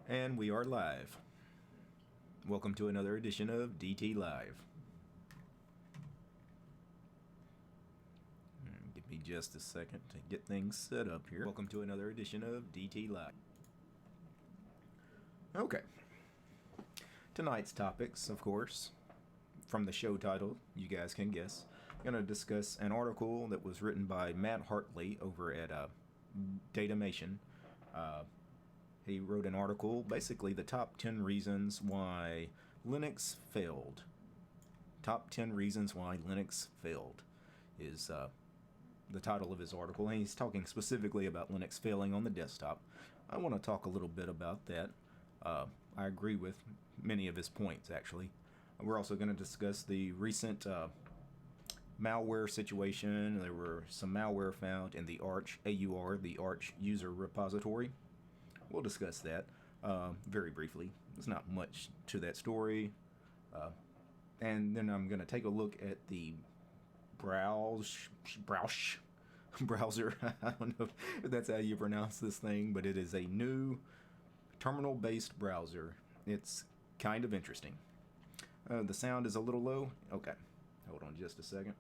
And we are live. Welcome to another edition of DT Live. Give me just a second to get things set up here. Welcome to another edition of DT Live. Okay. Tonight's topics, of course, from the show title, you guys can guess. I'm going to discuss an article that was written by Matt Hartley over at Detonation. He wrote an article, basically the top 10 reasons why Linux failed. Top 10 reasons why Linux failed is the title of his article, and he's talking specifically about Linux failing on the desktop. I want to talk a little bit about that. I agree with many of his points, actually. We're also going to discuss the recent malware situation. There were some malware found in the Arch, AUR, the Arch user repository. We'll discuss that very briefly. There's not much to that story. And then I'm going to take a look at the Browsh Browser. I don't know if that's how you pronounce this thing, but it is a new terminal-based browser. It's kind of interesting. The sound is a little low. Okay, hold on just a second.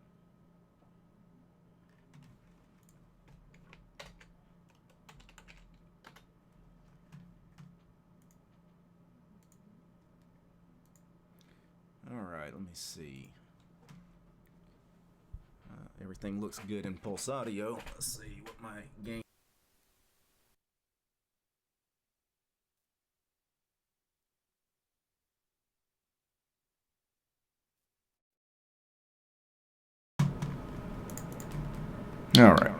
Alright, let me see. Everything looks good in PulseAudio. Let's see what my gain. Alright.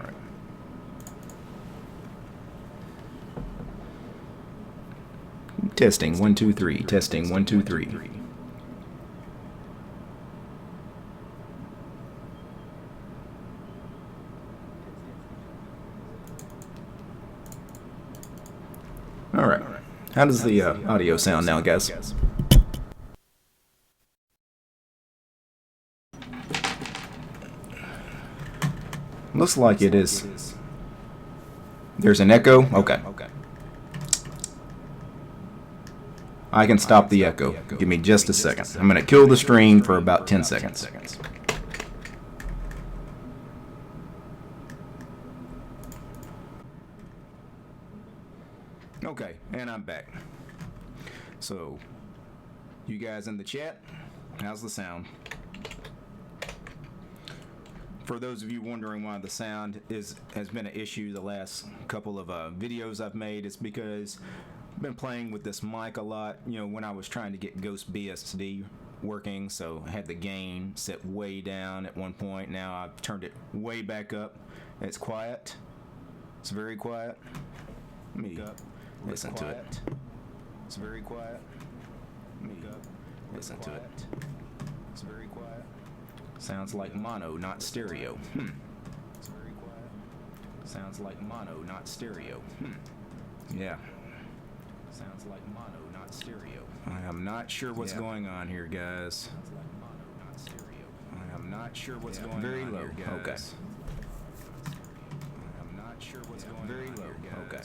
Testing 1 2 3. Testing 1 2 3. Alright, how does the audio sound now, guys? Looks like it is. There's an echo? Okay. I can stop the echo. Give me just a second. I'm going to kill the stream for about 10 seconds. Okay, and I'm back. So, you guys in the chat, how's the sound? For those of you wondering why the sound has been an issue the last couple of videos I've made, it's because I've been playing with this mic a lot. You know, when I was trying to get Ghost BSD working, so I had the gain set way down at one point. Now I've turned it way back up. It's quiet. It's very quiet. Let me listen to it. It's very quiet. Listen to it. It's very quiet. Sounds like mono, not stereo. It's very quiet. Sounds like mono, not stereo. Yeah. Sounds like mono, not stereo. I am not sure what's going on here, guys. I am not sure what's going on here, guys. Okay. I am not sure what's going on here, guys. Very low. Okay.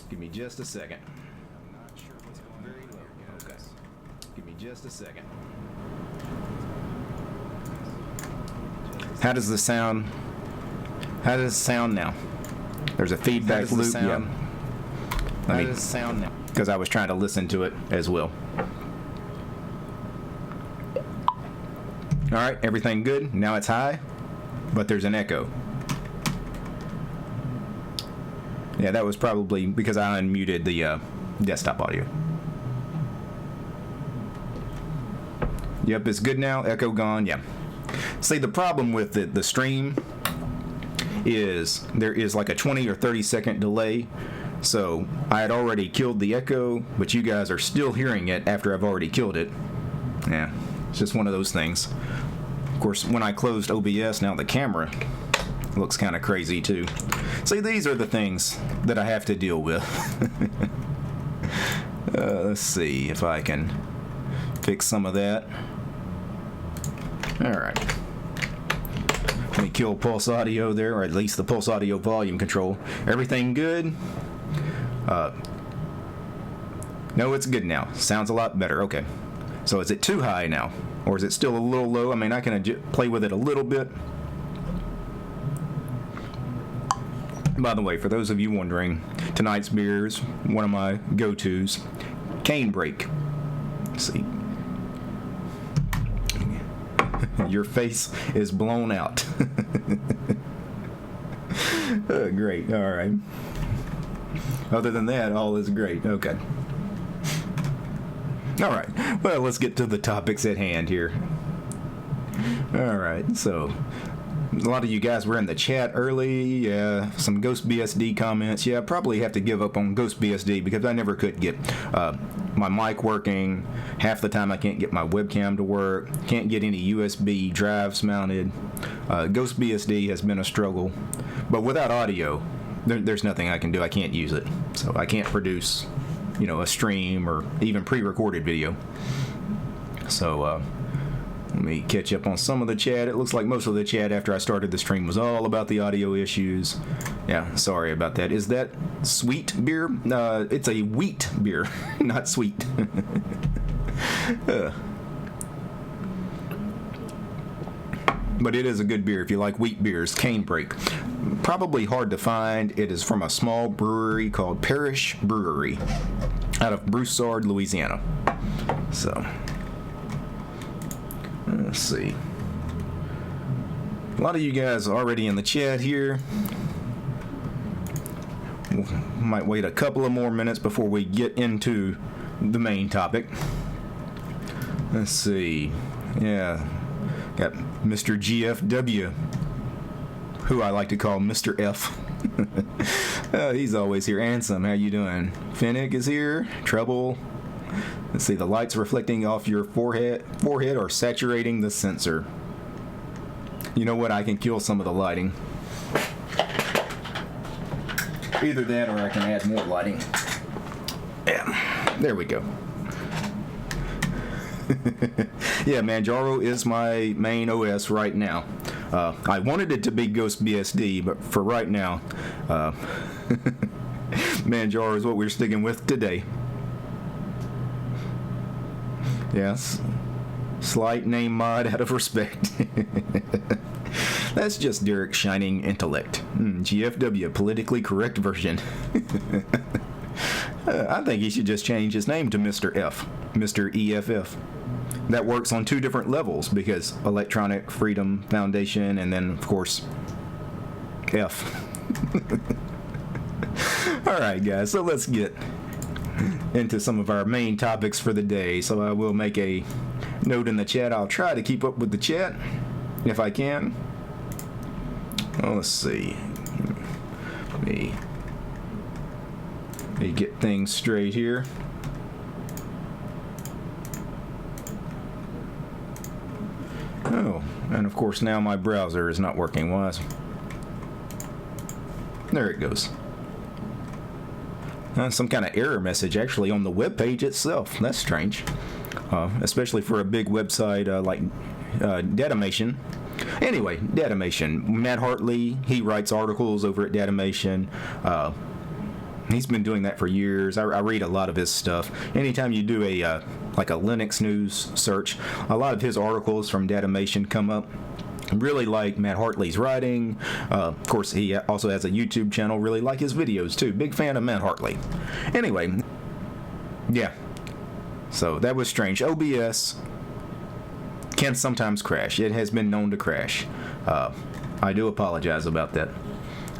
Give me just a second. I'm not sure what's going on. Very low. Okay. Give me just a second. How does the sound? How does it sound now? There's a feedback loop. Yeah. How does it sound now? Because I was trying to listen to it as well. All right, everything good. Now it's high, but there's an echo. Yeah, that was probably because I unmuted the desktop audio. Yep, it's good now. Echo gone. Yeah. See, the problem with the stream is there is like a 20 or 30 second delay. So I had already killed the echo, but you guys are still hearing it after I've already killed it. Yeah, it's just one of those things. Of course, when I closed OBS, now the camera looks kind of crazy too. See, these are the things that I have to deal with. Let's see if I can fix some of that. Alright. Let me kill PulseAudio there, or at least the PulseAudio volume control. Everything good? No, it's good now. Sounds a lot better. Okay. So is it too high now? Or is it still a little low? I mean, I can play with it a little bit. By the way, for those of you wondering, tonight's beer is one of my go-tos. Cane Break. Let's see. Your face is blown out. Oh, great. All right. Other than that, all is great. Okay. All right. Well, let's get to the topics at hand here. All right. So, a lot of you guys were in the chat early. Yeah, some GhostBSD comments. Yeah, I probably have to give up on GhostBSD because I never could get my mic working. Half the time I can't get my webcam to work. Can't get any USB drives mounted. GhostBSD has been a struggle. But without audio, there's nothing I can do. I can't use it. So I can't produce, a stream or even pre-recorded video. So, let me catch up on some of the chat. It looks like most of the chat after I started the stream was all about the audio issues. Yeah, sorry about that. Is that sweet beer? It's a wheat beer, not sweet. But it is a good beer if you like wheat beers. Cane Break. Probably hard to find. It is from a small brewery called Browsh Brewery out of Broussard, Louisiana. So... let's see. A lot of you guys are already in the chat here. We might wait a couple of more minutes before we get into the main topic. Let's see. Yeah. Got Mr. GFW, who I like to call Mr. F. He's always here. Ansem, how you doing? Finnick is here. Trouble. Let's see, the lights reflecting off your forehead are saturating the sensor. You know what? I can kill some of the lighting. Either that or I can add more lighting. Yeah, there we go. Yeah, Manjaro is my main OS right now. I wanted it to be GhostBSD, but for right now, Manjaro is what we're sticking with today. Yes. Slight name mod out of respect. That's just Derek's shining intellect. GFW, politically correct version. I think he should just change his name to Mr. F. Mr. EFF. That works on two different levels because Electronic Freedom Foundation and then, of course, F. Alright, guys, so let's get into some of our main topics for the day. So I will make a note in the chat. I'll try to keep up with the chat if I can. Well, let's see. Let me get things straight here. Oh, and of course now my browser is not working. There it goes. Some kind of error message actually on the web page itself. That's strange. Especially for a big website like Detonation. Anyway, Detonation. Matt Hartley, he writes articles over at Detonation. He's been doing that for years. I read a lot of his stuff. Anytime you do a like a Linux news search, a lot of his articles from Detonation come up. Really like Matt Hartley's writing. Of course, he also has a YouTube channel. Really like his videos too. Big fan of Matt Hartley. Anyway, yeah. So that was strange. OBS can sometimes crash. It has been known to crash. I do apologize about that.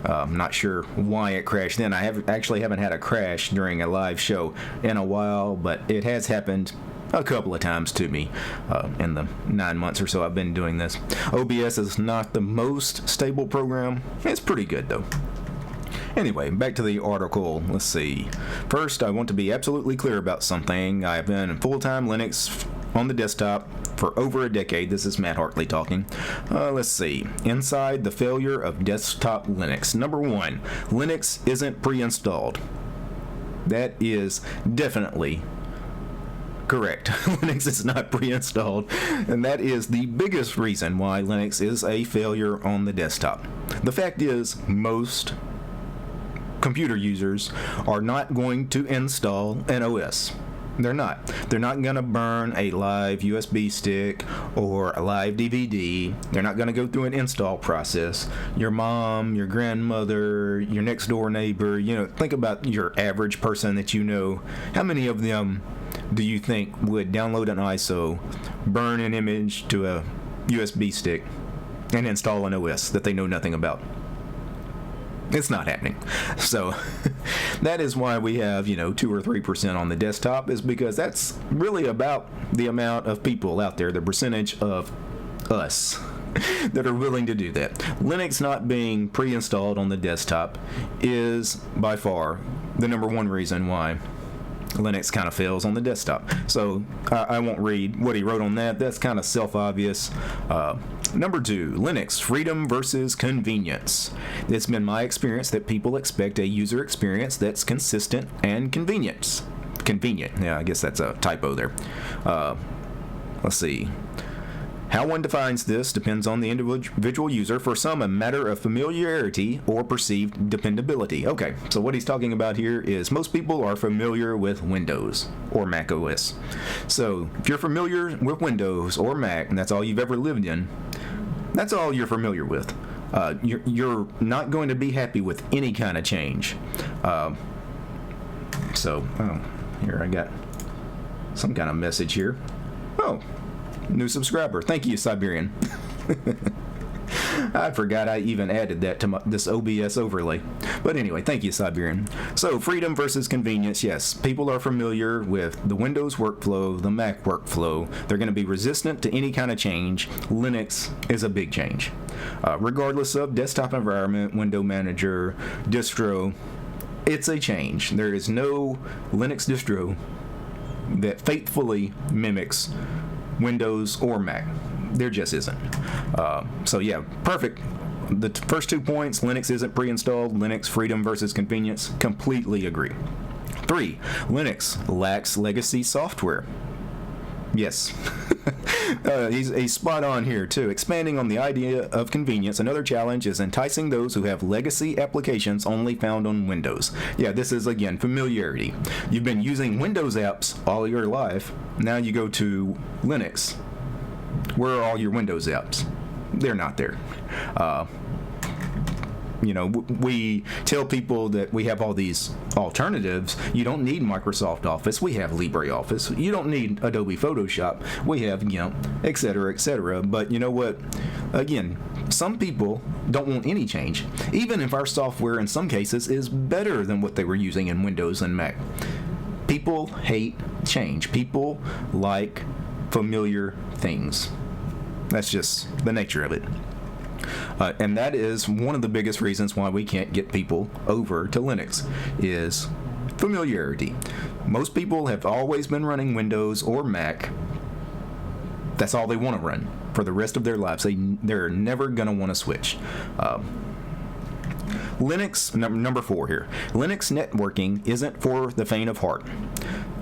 I'm not sure why it crashed then. I actually haven't had a crash during a live show in a while, but it has happened a couple of times to me in the 9 months or so I've been doing this. OBS is not the most stable program. It's pretty good though. Anyway, back to the article. Let's see. First, I want to be absolutely clear about something. I've been in full-time Linux on the desktop for over a decade. This is Matt Hartley talking. Let's see. Inside the failure of desktop Linux. Number one, Linux isn't pre-installed. That is definitely correct. Linux is not pre-installed, and that is the biggest reason why Linux is a failure on the desktop. The fact is, most computer users are not going to install an OS. They're not. They're not going to burn a live USB stick or a live DVD. They're not going to go through an install process. Your mom, your grandmother, your next door neighbor, think about your average person that you know. How many of them do you think would download an ISO, burn an image to a USB stick, and install an OS that they know nothing about? It's not happening. So that is why we have, 2 or 3% on the desktop, is because that's really about the amount of people out there, the percentage of us that are willing to do that. Linux not being pre-installed on the desktop is by far the number one reason why Linux kind of fails on the desktop. So I won't read what he wrote on that. That's kind of self-obvious. Number 2, Linux, freedom versus convenience. It's been my experience that people expect a user experience that's consistent and convenient. Yeah, I guess that's a typo there. Let's see. How one defines this depends on the individual user. For some, a matter of familiarity or perceived dependability. Okay, so what he's talking about here is most people are familiar with Windows or Mac OS. So if you're familiar with Windows or Mac, and that's all you've ever lived in, that's all you're familiar with. You're not going to be happy with any kind of change. Here I got some kind of message here. Oh. New subscriber. Thank you, Siberian. I forgot I even added that to this OBS overlay. But anyway, thank you, Siberian. So, freedom versus convenience. Yes, people are familiar with the Windows workflow, the Mac workflow. They're going to be resistant to any kind of change. Linux is a big change. Regardless of desktop environment, window manager, distro, it's a change. There is no Linux distro that faithfully mimics Windows or Mac. There just isn't. So yeah, perfect. The first 2 points, Linux isn't pre-installed. Linux, freedom versus convenience, completely agree. 3, Linux lacks legacy software. Yes. He's spot on here too. Expanding on the idea of convenience, another challenge is enticing those who have legacy applications only found on Windows. Yeah, this is again familiarity. You've been using Windows apps all your life. Now you go to Linux. Where are all your Windows apps? They're not there. We tell people that we have all these alternatives. You don't need Microsoft Office. We have LibreOffice. You don't need Adobe Photoshop. We have, et cetera, et cetera. But you know what? Again, some people don't want any change, even if our software in some cases is better than what they were using in Windows and Mac. People hate change. People like familiar things. That's just the nature of it. And that is one of the biggest reasons why we can't get people over to Linux, is familiarity. Most people have always been running Windows or Mac. That's all they want to run for the rest of their lives. They're never going to want to switch. Linux, number 4 here. Linux networking isn't for the faint of heart.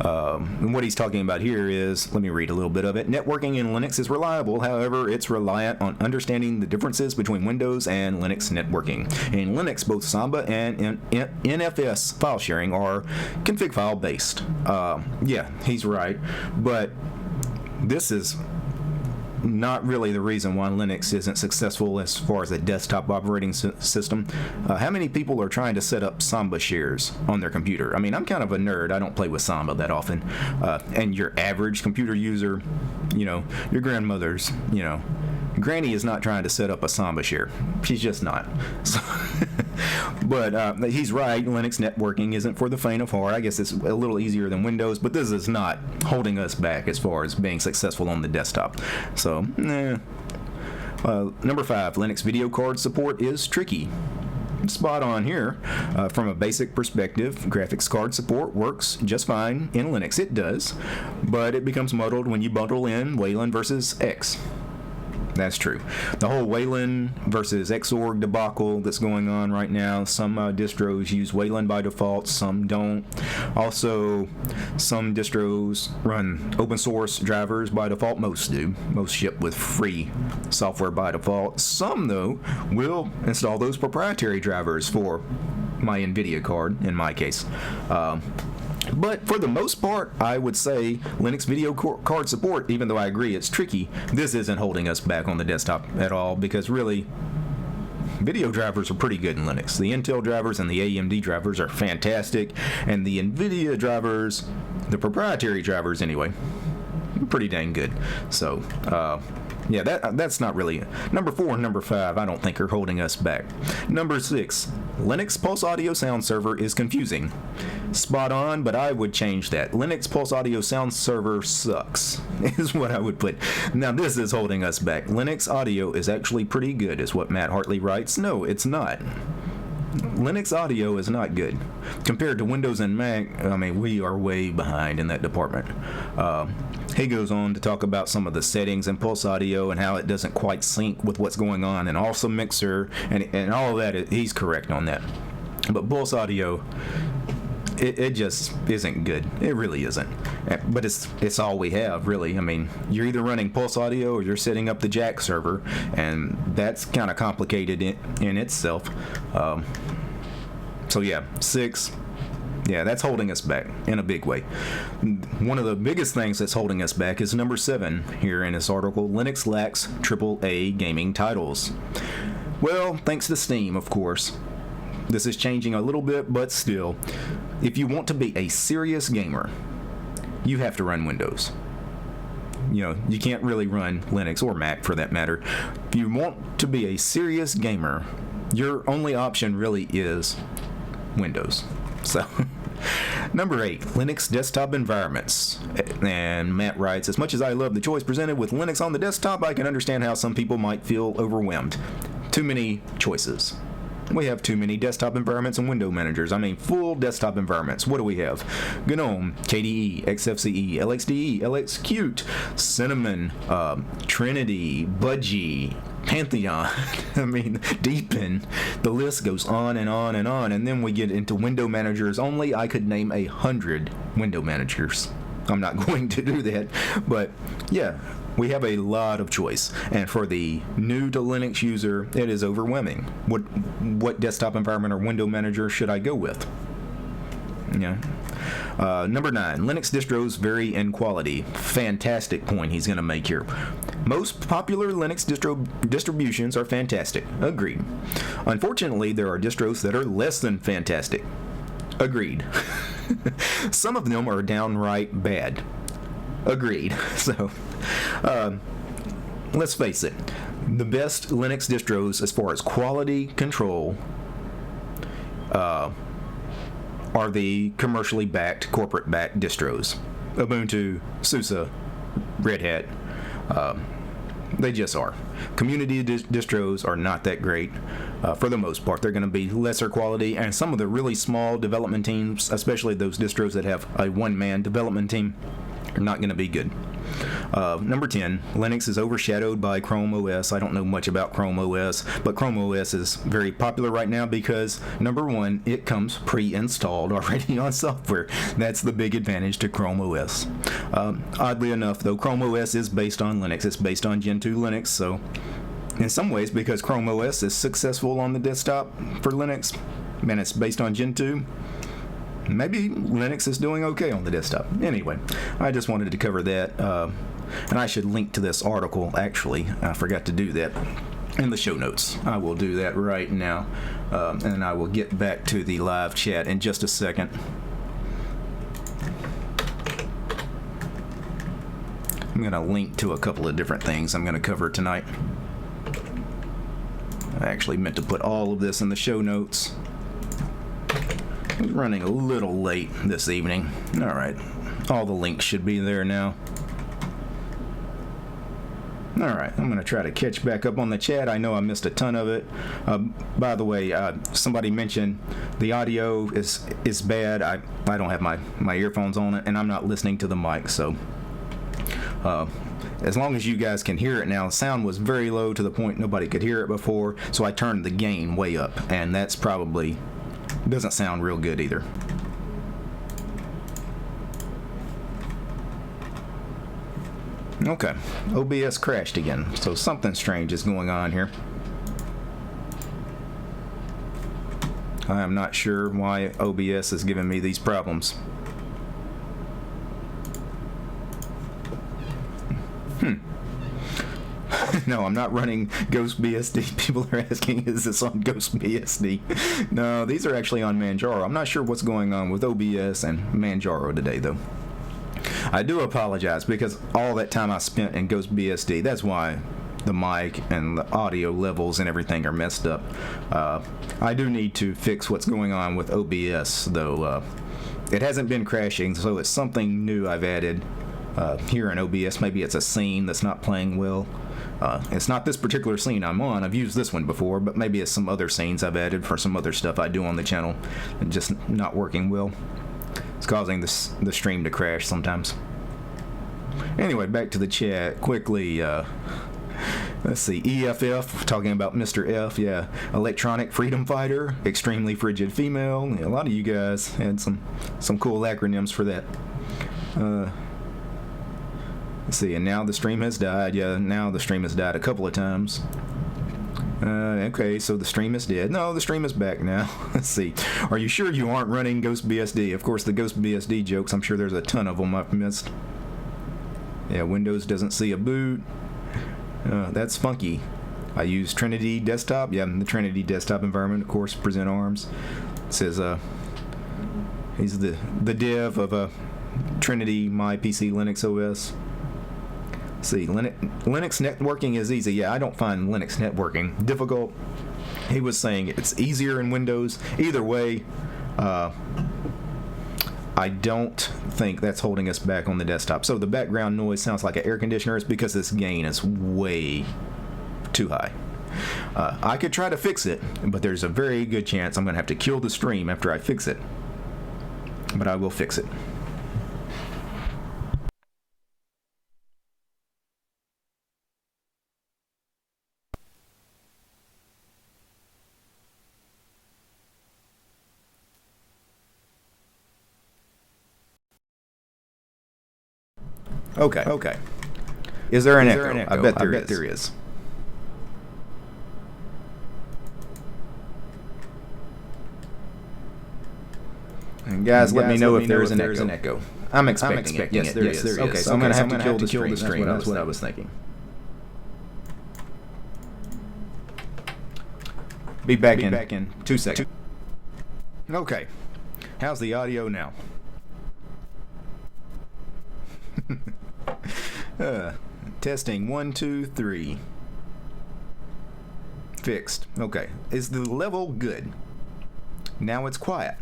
And what he's talking about here is, let me read a little bit of it. Networking in Linux is reliable, however, it's reliant on understanding the differences between Windows and Linux networking. In Linux, both Samba and NFS file sharing are config file based. Yeah, he's right, but this is not really the reason why Linux isn't successful as far as a desktop operating system. How many people are trying to set up Samba shares on their computer? I mean, I'm kind of a nerd. I don't play with Samba that often. And your average computer user, your grandmother's, Granny is not trying to set up a Samba share. She's just not. So but he's right. Linux networking isn't for the faint of heart. I guess it's a little easier than Windows, but this is not holding us back as far as being successful on the desktop. So, number 5, Linux video card support is tricky. Spot on here. From a basic perspective, graphics card support works just fine in Linux. It does, but it becomes muddled when you bundle in Wayland versus X. That's true. The whole Wayland versus Xorg debacle that's going on right now. Some distros use Wayland by default, some don't. Also, some distros run open source drivers by default. Most do. Most ship with free software by default. Some, though, will install those proprietary drivers for my NVIDIA card, in my case. But for the most part, I would say Linux video card support, even though I agree it's tricky, this isn't holding us back on the desktop at all, because really, video drivers are pretty good in Linux. The Intel drivers and the AMD drivers are fantastic, and the NVIDIA drivers, the proprietary drivers anyway, pretty dang good. So, yeah, that's not really... Number 4 and number 5, I don't think are holding us back. Number 6, Linux PulseAudio sound server is confusing. Spot on, but I would change that. Linux PulseAudio sound server sucks, is what I would put. Now, this is holding us back. Linux audio is actually pretty good, is what Matt Hartley writes. No, it's not. Linux audio is not good. Compared to Windows and Mac, I mean, we are way behind in that department. He goes on to talk about some of the settings in PulseAudio and how it doesn't quite sync with what's going on, and also Mixer, and all of that. He's correct on that. But PulseAudio, it just isn't good. It really isn't. But it's all we have, really. I mean, you're either running PulseAudio or you're setting up the Jack server, and that's kind of complicated in itself. So yeah, 6. Yeah, that's holding us back in a big way. One of the biggest things that's holding us back is number 7 here in this article. Linux lacks AAA gaming titles. Well, thanks to Steam, of course. This is changing a little bit, but still, if you want to be a serious gamer, you have to run Windows. You know, you can't really run Linux or Mac for that matter. If you want to be a serious gamer, your only option really is Windows. So, number 8, Linux desktop environments. And Matt writes, as much as I love the choice presented with Linux on the desktop, I can understand how some people might feel overwhelmed. Too many choices. We have too many desktop environments and window managers. I mean, full desktop environments. What do we have? GNOME, KDE, XFCE, LXDE, LXQt, Cinnamon, Trinity, Budgie, Pantheon. I mean, Deepin. The list goes on and on and on. And then we get into window managers. Only I could name 100 window managers. I'm not going to do that. But yeah, we have a lot of choice, and for the new to Linux user, it is overwhelming. What desktop environment or window manager should I go with? Yeah. Number 9, Linux distros vary in quality. Fantastic point he's going to make here. Most popular Linux distributions are fantastic. Agreed. Unfortunately, there are distros that are less than fantastic. Agreed. Some of them are downright bad. Agreed. So, let's face it. The best Linux distros as far as quality control are the commercially backed, corporate backed distros. Ubuntu, SUSE, Red Hat. They just are. Community distros are not that great. For the most part, they're going to be lesser quality, and some of the really small development teams, especially those distros that have a one-man development team, are not going to be good. Number 10, Linux is overshadowed by Chrome OS. I don't know much about Chrome OS, but Chrome OS is very popular right now because, number 1, it comes pre-installed already on software. That's the big advantage to Chrome OS. Oddly enough, though, Chrome OS is based on Linux. It's based on Gentoo Linux, so in some ways, because Chrome OS is successful on the desktop for Linux, and it's based on Gentoo, maybe Linux is doing okay on the desktop. Anyway, I just wanted to cover that. And I should link to this article, actually. I forgot to do that in the show notes. I will do that right now. And I will get back to the live chat in just a second. I'm going to link to a couple of different things I'm going to cover tonight. I actually meant to put all of this in the show notes. I was running a little late this evening. All right. All the links should be there now. All right, I'm going to try to catch back up on the chat. I know I missed a ton of it. By the way, somebody mentioned the audio is bad. I don't have my earphones on it, and I'm not listening to the mic. So as long as you guys can hear it now, the sound was very low to the point nobody could hear it before. So I turned the gain way up, and that's probably doesn't sound real good either. Okay, OBS crashed again, so something strange is going on here. I am not sure why OBS is giving me these problems. No, I'm not running GhostBSD. People are asking, is this on GhostBSD? No, these are actually on Manjaro. I'm not sure what's going on with OBS and Manjaro today, though. I do apologize because all that time I spent in GhostBSD, that's why the mic and the audio levels and everything are messed up. I do need to fix what's going on with OBS, though. It hasn't been crashing, so it's something new I've added here in OBS. Maybe it's a scene that's not playing well. It's not this particular scene I'm on. I've used this one before, but maybe it's some other scenes I've added for some other stuff I do on the channel and just not working well. It's causing the stream to crash sometimes. Anyway, back to the chat quickly. Let's see, EFF, talking about Mr. F, yeah. Electronic Freedom Fighter, extremely frigid female. Yeah, a lot of you guys had some cool acronyms for that. Let's see, and now the stream has died. Yeah, now the stream has died a couple of times. Okay, so the stream is dead. No, the stream is back now. Let's see. Are you sure you aren't running GhostBSD? Of course, the GhostBSD jokes, I'm sure there's a ton of them I've missed. Yeah, Windows doesn't see a boot. That's funky. I use Trinity Desktop. Yeah, the Trinity Desktop environment, of course, present arms. It says he's the dev of Trinity My PC Linux OS. Let's see, Linux networking is easy. Yeah, I don't find Linux networking difficult. He was saying it's easier in Windows. Either way, I don't think that's holding us back on the desktop. So the background noise sounds like an air conditioner. It's because this gain is way too high. I could try to fix it, but there's a very good chance I'm going to have to kill the stream after I fix it. But I will fix it. Okay. Is there an echo? I bet there is. And guys, let me know if there is an echo. I'm expecting it. Yes, there is. Okay, so I'm going to have to kill the stream. That's what I was thinking. Be back in 2 seconds. Okay. How's the audio now? Testing 1, 2, 3. Fixed. Okay. Is the level good? Now it's quiet.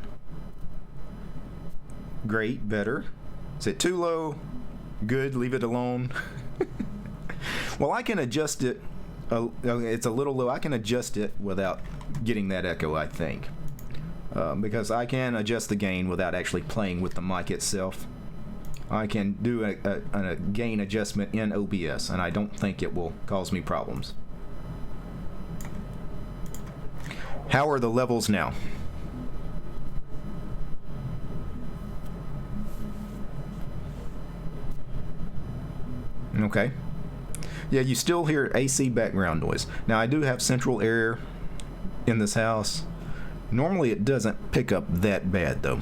Great. Better. Is it too low? Good. Leave it alone. Well, I can adjust it. It's a little low. I can adjust it without getting that echo, I think. Because I can adjust the gain without actually playing with the mic itself. I can do a gain adjustment in OBS, and I don't think it will cause me problems. How are the levels now? Okay. Yeah, you still hear AC background noise. Now, I do have central air in this house. Normally, it doesn't pick up that bad, though.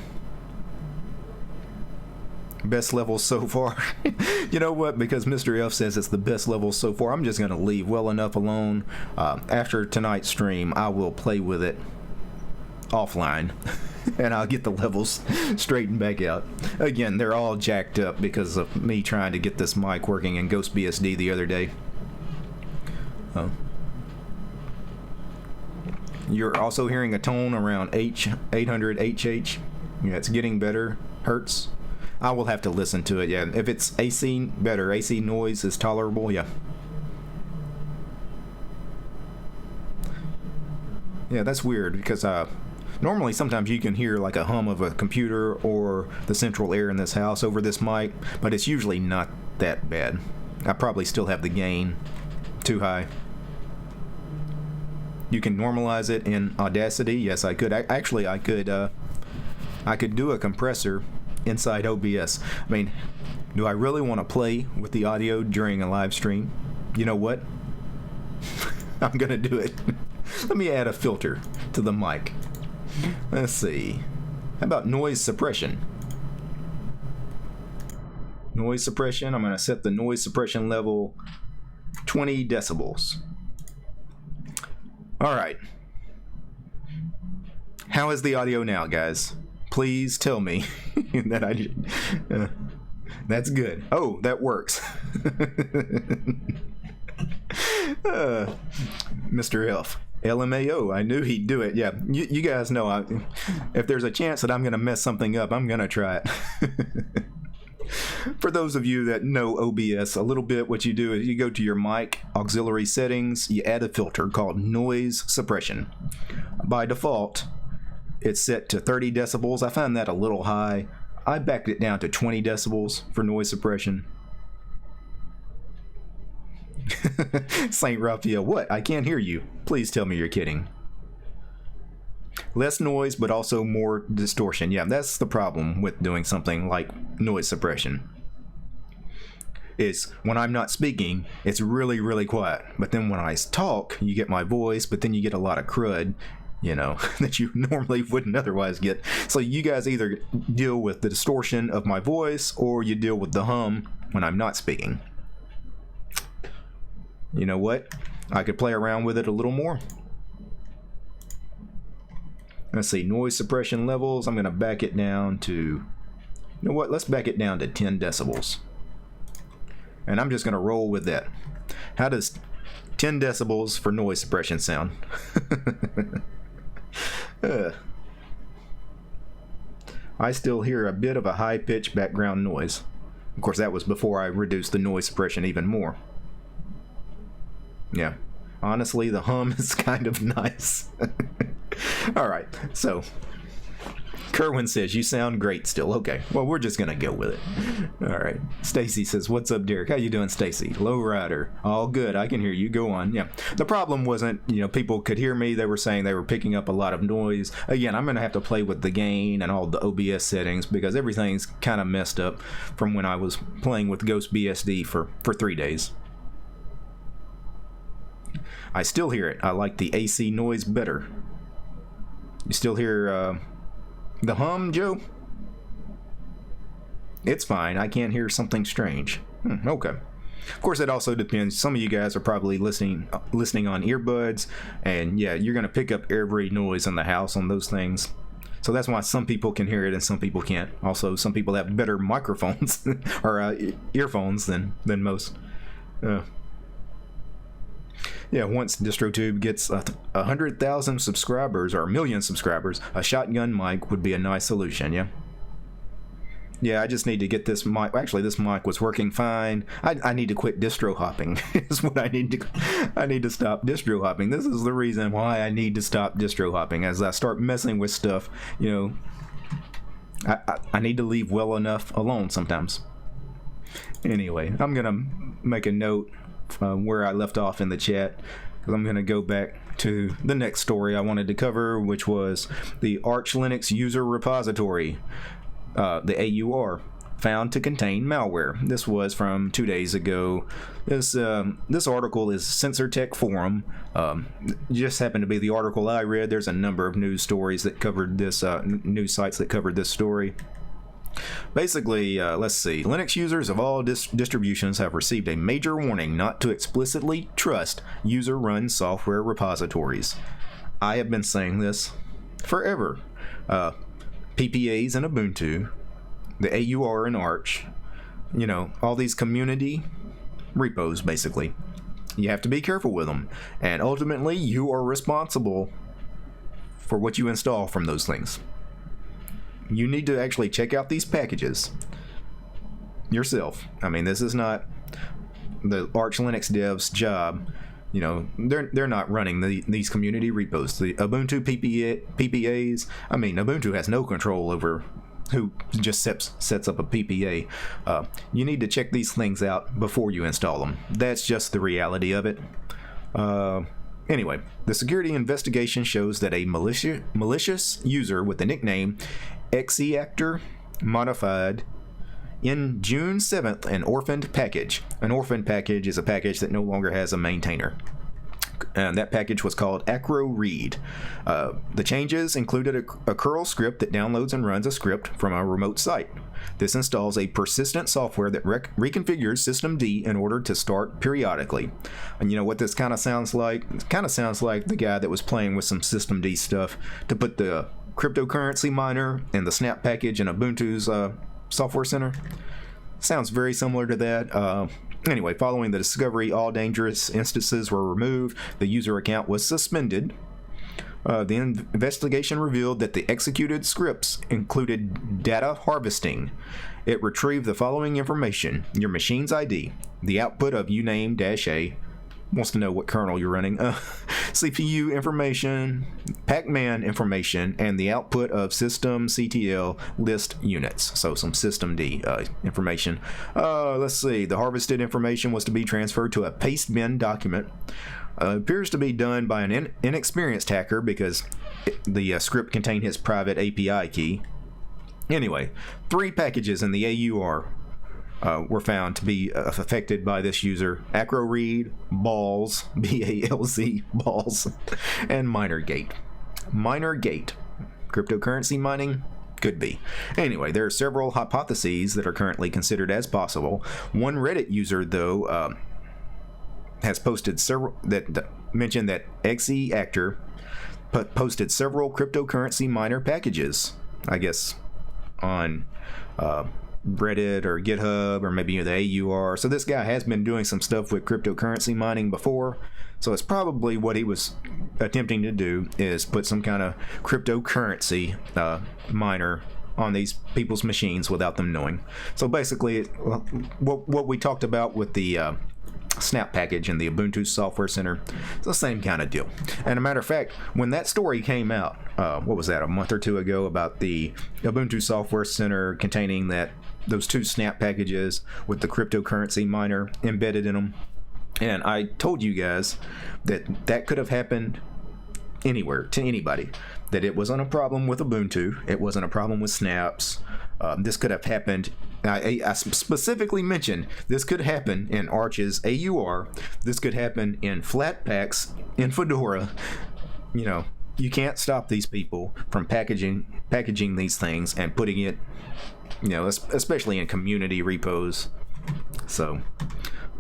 Best level so far. You know what? Because Mr. F says it's the best level so far, I'm just going to leave well enough alone. After tonight's stream, I will play with it offline. And I'll get the levels straightened back out. Again, they're all jacked up because of me trying to get this mic working in GhostBSD the other day. You're also hearing a tone around 800 HH. Yeah, it's getting better. Hertz. I will have to listen to it, yeah. If it's AC, better. AC noise is tolerable, yeah. Yeah, that's weird because normally sometimes you can hear like a hum of a computer or the central air in this house over this mic, but it's usually not that bad. I probably still have the gain too high. You can normalize it in Audacity. Yes, I could. Actually, I could do a compressor inside OBS. I mean, do I really want to play with the audio during a live stream? You know what? I'm gonna do it. Let me add a filter to the mic. Let's see. How about noise suppression? Noise suppression. I'm going to set the noise suppression level 20 decibels. All right. How is the audio now, guys? Please tell me that that's good. Oh, that works. Mr. F. LMAO, I knew he'd do it. Yeah, you guys know if there's a chance that I'm going to mess something up, I'm going to try it. For those of you that know OBS a little bit, what you do is you go to your mic auxiliary settings, you add a filter called noise suppression. By default, it's set to 30 decibels. I found that a little high. I backed it down to 20 decibels for noise suppression. St. Raphael, what? I can't hear you. Please tell me you're kidding. Less noise, but also more distortion. Yeah, that's the problem with doing something like noise suppression. Is when I'm not speaking, it's really, really quiet. But then when I talk, you get my voice, but then you get a lot of crud, you know, that you normally wouldn't otherwise get. So you guys either deal with the distortion of my voice, or you deal with the hum when I'm not speaking. You know what? I could play around with it a little more. Let's see, noise suppression levels. I'm going to back it down to, you know what? Let's back it down to 10 decibels. And I'm just going to roll with that. How does 10 decibels for noise suppression sound? I still hear a bit of a high-pitched background noise. Of course, that was before I reduced the noise suppression even more. Yeah, honestly, the hum is kind of nice. All right, so Kerwin says you sound great still. Okay, well, we're just gonna go with it. All right, Stacy says, what's up, Derek? How you doing, Stacy? Lowrider, all good. I can hear you. Go on. Yeah, the problem wasn't, you know, people could hear me. They were saying they were picking up a lot of noise. Again, I'm gonna have to play with the gain and all the OBS settings because everything's kind of messed up from when I was playing with Ghost BSD for 3 days. I still hear it. I like the AC noise better. You still hear the hum, Joe? It's fine. I can't hear something strange. Okay. Of course, it also depends. Some of you guys are probably listening on earbuds, and yeah, you're going to pick up every noise in the house on those things. So that's why some people can hear it and some people can't. Also, some people have better microphones or earphones than most. Yeah, once DistroTube gets 100,000 subscribers or 1 million subscribers, a shotgun mic would be a nice solution, yeah? Yeah, I just need to get this mic. Actually, this mic was working fine. I need to quit distro hopping. Is what I need to. I need to stop distro hopping. This is the reason why I need to stop distro hopping. As I start messing with stuff, you know, I need to leave well enough alone sometimes. Anyway, I'm gonna make a note where I left off in the chat, because I'm going to go back to the next story I wanted to cover, which was the Arch Linux user repository, the AUR, found to contain malware. This was from 2 days ago. This article is Sensor Tech Forum. Just happened to be the article I read. There's a number of news stories that covered this, news sites that covered this story. Basically, let's see. Linux users of all distributions have received a major warning not to explicitly trust user-run software repositories. I have been saying this forever. PPAs in Ubuntu, the AUR in Arch, you know, all these community repos, basically. You have to be careful with them. And ultimately, you are responsible for what you install from those things. You need to actually check out these packages yourself. I mean, this is not the Arch Linux devs' job. You know, they're not running these community repos. The Ubuntu PPAs, I mean, Ubuntu has no control over who just sets up a PPA. You need to check these things out before you install them. That's just the reality of it. Anyway, the security investigation shows that a malicious user with the nickname Xeactor modified in June 7th an orphaned package. An orphaned package is a package that no longer has a maintainer. and that package was called acro-read. The changes included a curl script that downloads and runs a script from a remote site. This installs a persistent software that reconfigures systemd in order to start periodically. And you know what this kind of sounds like? It kind of sounds like the guy that was playing with some systemd stuff to put the cryptocurrency miner and the snap package in Ubuntu's software center. Sounds very similar to that. Anyway, following the discovery, all dangerous instances were removed. The user account was suspended. The investigation revealed that the executed scripts included data harvesting. It retrieved the following information: your machine's ID, the output of uname-a, wants to know what kernel you're running, CPU information, Pac-Man information, and the output of systemctl list units. So some systemd information. Let's see, the harvested information was to be transferred to a pastebin document. Appears to be done by an inexperienced hacker because the script contained his private API key. Anyway, 3 packages in the AUR were found to be affected by this user: acro-read, balls, B-A-L-Z, balls, and minergate. Minergate. Cryptocurrency mining? Could be. Anyway, there are several hypotheses that are currently considered as possible. One Reddit user, though, has posted several that mentioned that XE Actor posted several cryptocurrency miner packages, I guess, on Reddit or GitHub or maybe the AUR. So this guy has been doing some stuff with cryptocurrency mining before. So it's probably what he was attempting to do is put some kind of cryptocurrency miner on these people's machines without them knowing. So basically, what we talked about with the snap package in the Ubuntu Software Center, it's the same kind of deal. And a matter of fact, when that story came out, what was that, a month or 2 ago, about the Ubuntu Software Center containing those 2 snap packages with the cryptocurrency miner embedded in them, and I told you guys that could have happened anywhere to anybody, that it wasn't a problem with Ubuntu, it wasn't a problem with snaps. This could have happened. I specifically mentioned this could happen in Arch's AUR. This could happen in Flatpaks in Fedora. You know, you can't stop these people from packaging these things and putting it, you know, especially in community repos. So,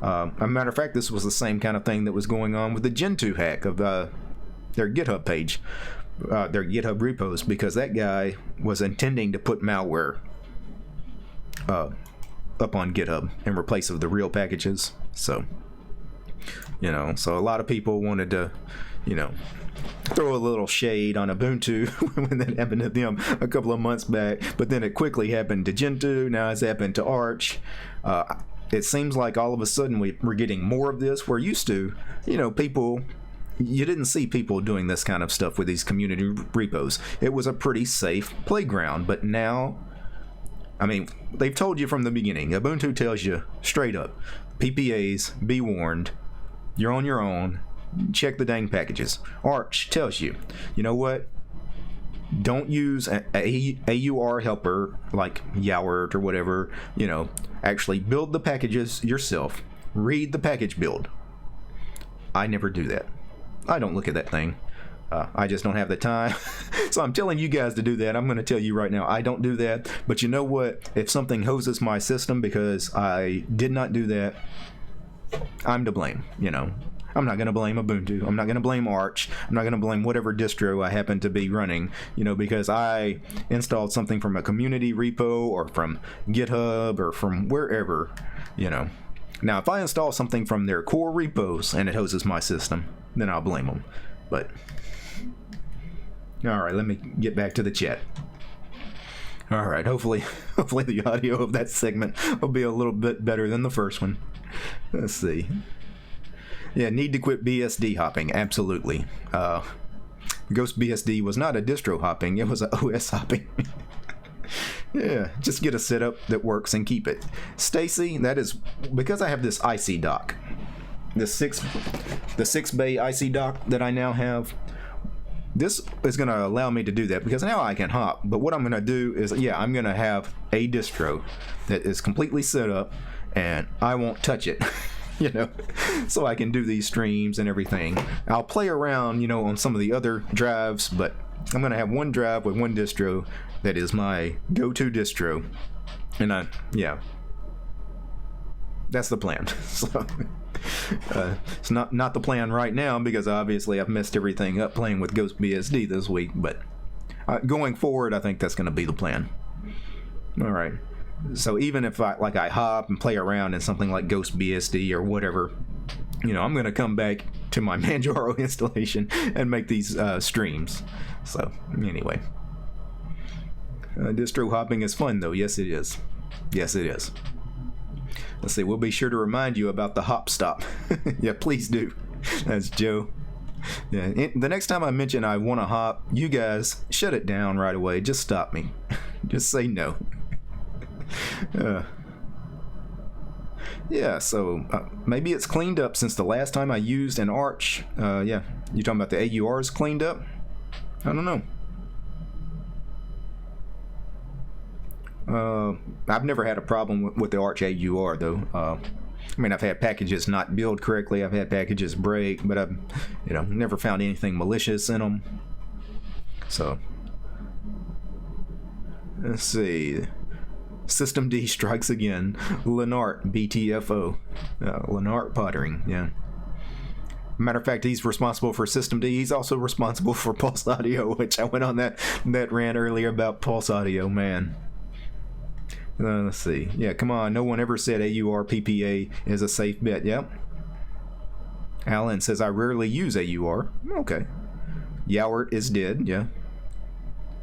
a matter of fact, this was the same kind of thing that was going on with the Gentoo hack of their GitHub page, their GitHub repos, because that guy was intending to put malware up on GitHub in replace of the real packages. So, you know, so a lot of people wanted to, you know, throw a little shade on Ubuntu when that happened to them a couple of months back, but then it quickly happened to Gentoo. Now it's happened to Arch. It seems like all of a sudden we're getting more of this. We're used to, you know, you didn't see people doing this kind of stuff with these community repos. It was a pretty safe playground, but now, I mean, they've told you from the beginning. Ubuntu tells you straight up, PPAs, be warned, you're on your own, check the dang packages. Arch tells you, you know what, don't use a AUR helper like Yowert or whatever, you know, actually build the packages yourself, read the package build. I never do that. I don't look at that thing. I just don't have the time. So I'm telling you guys to do that. I'm going to tell you right now, I don't do that. But you know what? If something hoses my system because I did not do that, I'm to blame. You know, I'm not going to blame Ubuntu. I'm not going to blame Arch. I'm not going to blame whatever distro I happen to be running, you know, because I installed something from a community repo or from GitHub or from wherever, you know. Now, if I install something from their core repos and it hoses my system, then I'll blame them. But all right, let me get back to the chat. All right, hopefully the audio of that segment will be a little bit better than the first one. Let's see. Yeah, need to quit BSD hopping. Absolutely. Ghost BSD was not a distro hopping; it was a OS hopping. Yeah, just get a setup that works and keep it. Stacy, that is because I have this IC dock, the 6-bay IC dock that I now have. This is going to allow me to do that because now I can hop. But what I'm going to do is, yeah, I'm going to have a distro that is completely set up and I won't touch it you know, so I can do these streams and everything. I'll play around, you know, on some of the other drives, but I'm going to have one drive with one distro that is my go-to distro. And yeah, that's the plan. So it's not the plan right now, because obviously I've messed everything up playing with GhostBSD this week, but going forward, I think that's going to be the plan. All right. So even if I hop and play around in something like GhostBSD or whatever, you know, I'm going to come back to my Manjaro installation and make these streams. So anyway, distro hopping is fun though. Yes, it is. Yes, it is. Let's see. We'll be sure to remind you about the hop stop. Yeah, please do. That's Joe. Yeah. The next time I mention I want to hop, you guys shut it down right away. Just stop me. Just say no. Yeah, so maybe it's cleaned up since the last time I used an Arch. Yeah, you talking about the AURs cleaned up? I don't know. I've never had a problem with the Arch AUR though. I mean, I've had packages not build correctly. I've had packages break, but I've, you know, never found anything malicious in them. So let's see. System D strikes again. Lennart BTFO. Lennart Pottering, yeah. Matter of fact, he's responsible for System D. He's also responsible for PulseAudio, which I went on that rant earlier about PulseAudio, man. Let's see. Yeah, come on. No one ever said AUR PPA is a safe bet. Yep. Alan says, I rarely use AUR. Okay. Yowert is dead. Yeah.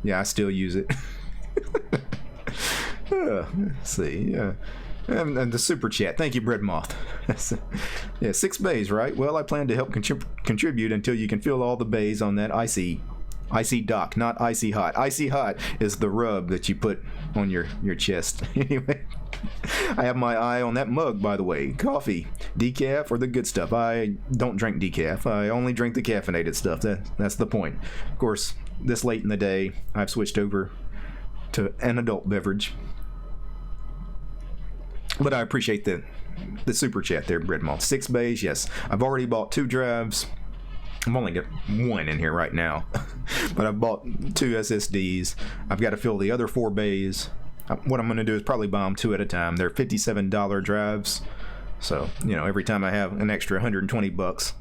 Yeah, I still use it. Let's see. Yeah. And the super chat. Thank you, Breadmoth. Yeah, 6 bays, right? Well, I plan to help contribute until you can fill all the bays on that icy dock, not icy hot. Icy hot is the rub that you put on your chest. Anyway, I have my eye on that mug, by the way. Coffee, decaf, or the good stuff. I don't drink decaf. I only drink the caffeinated stuff. That's the point. Of course, this late in the day, I've switched over to an adult beverage. But I appreciate the super chat there, Breadmoth. 6 bays, yes. I've already bought 2 drives. I've only got 1 in here right now. But I've bought 2 SSDs. I've got to fill the other 4 bays. What I'm going to do is probably buy them 2 at a time. They're $57 drives. So, you know, every time I have an extra $120,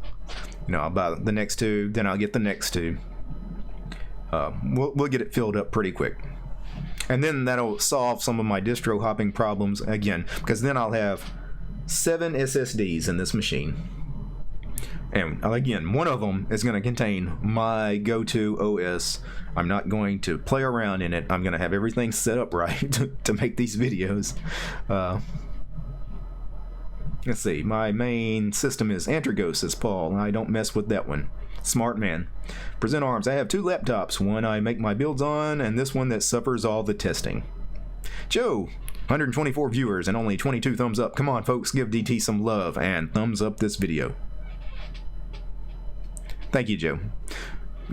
you know, I'll buy the next 2, then I'll get the next 2. We'll get it filled up pretty quick. And then that'll solve some of my distro hopping problems again, because then I'll have 7 SSDs in this machine. And again, one of them is going to contain my go-to OS. I'm not going to play around in it. I'm going to have everything set up right to make these videos. Let's see. My main system is Antergos, says Paul. I don't mess with that one. Smart man. Present arms. I have 2 laptops. One I make my builds on, and this one that suffers all the testing. Joe, 124 viewers and only 22 thumbs up. Come on, folks, give DT some love and thumbs up this video. Thank you, Joe.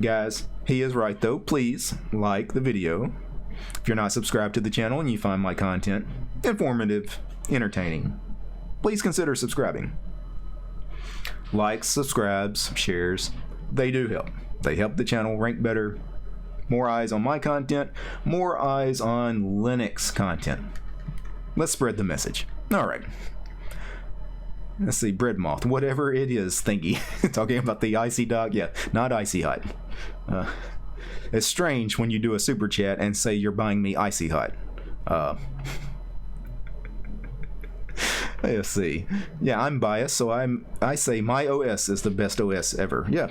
Guys, he is right though. Please like the video. If you're not subscribed to the channel and you find my content informative, entertaining, please consider subscribing. Likes, subscribes, shares, they do help. They help the channel rank better. More eyes on my content, more eyes on Linux content. Let's spread the message. All right. Let's see, Breadmoth, whatever it is, thingy. Talking about the icy dock, yeah, not icy hot. It's strange when you do a super chat and say you're buying me icy hot. Let's see. Yeah, I'm biased, so I say my OS is the best OS ever. Yeah,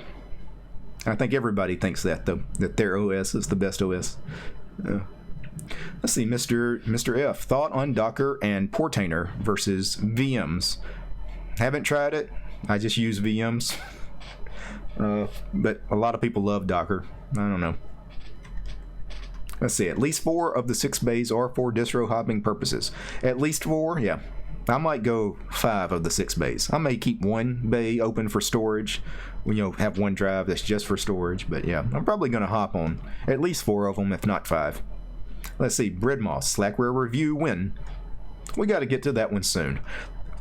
I think everybody thinks that though, that their OS is the best OS. Let's see, Mr. F. Thought on Docker and Portainer versus VMs. Haven't tried it. I just use VMs. But a lot of people love Docker. I don't know. Let's see. At least 4 of the 6 bays are for distro hopping purposes. At least 4? Yeah. I might go 5 of the 6 bays. I may keep 1 bay open for storage. You know, have 1 drive that's just for storage. But yeah, I'm probably going to hop on at least 4 of them, if not 5. Let's see. Breadmoss, Slackware review when? We got to get to that one soon.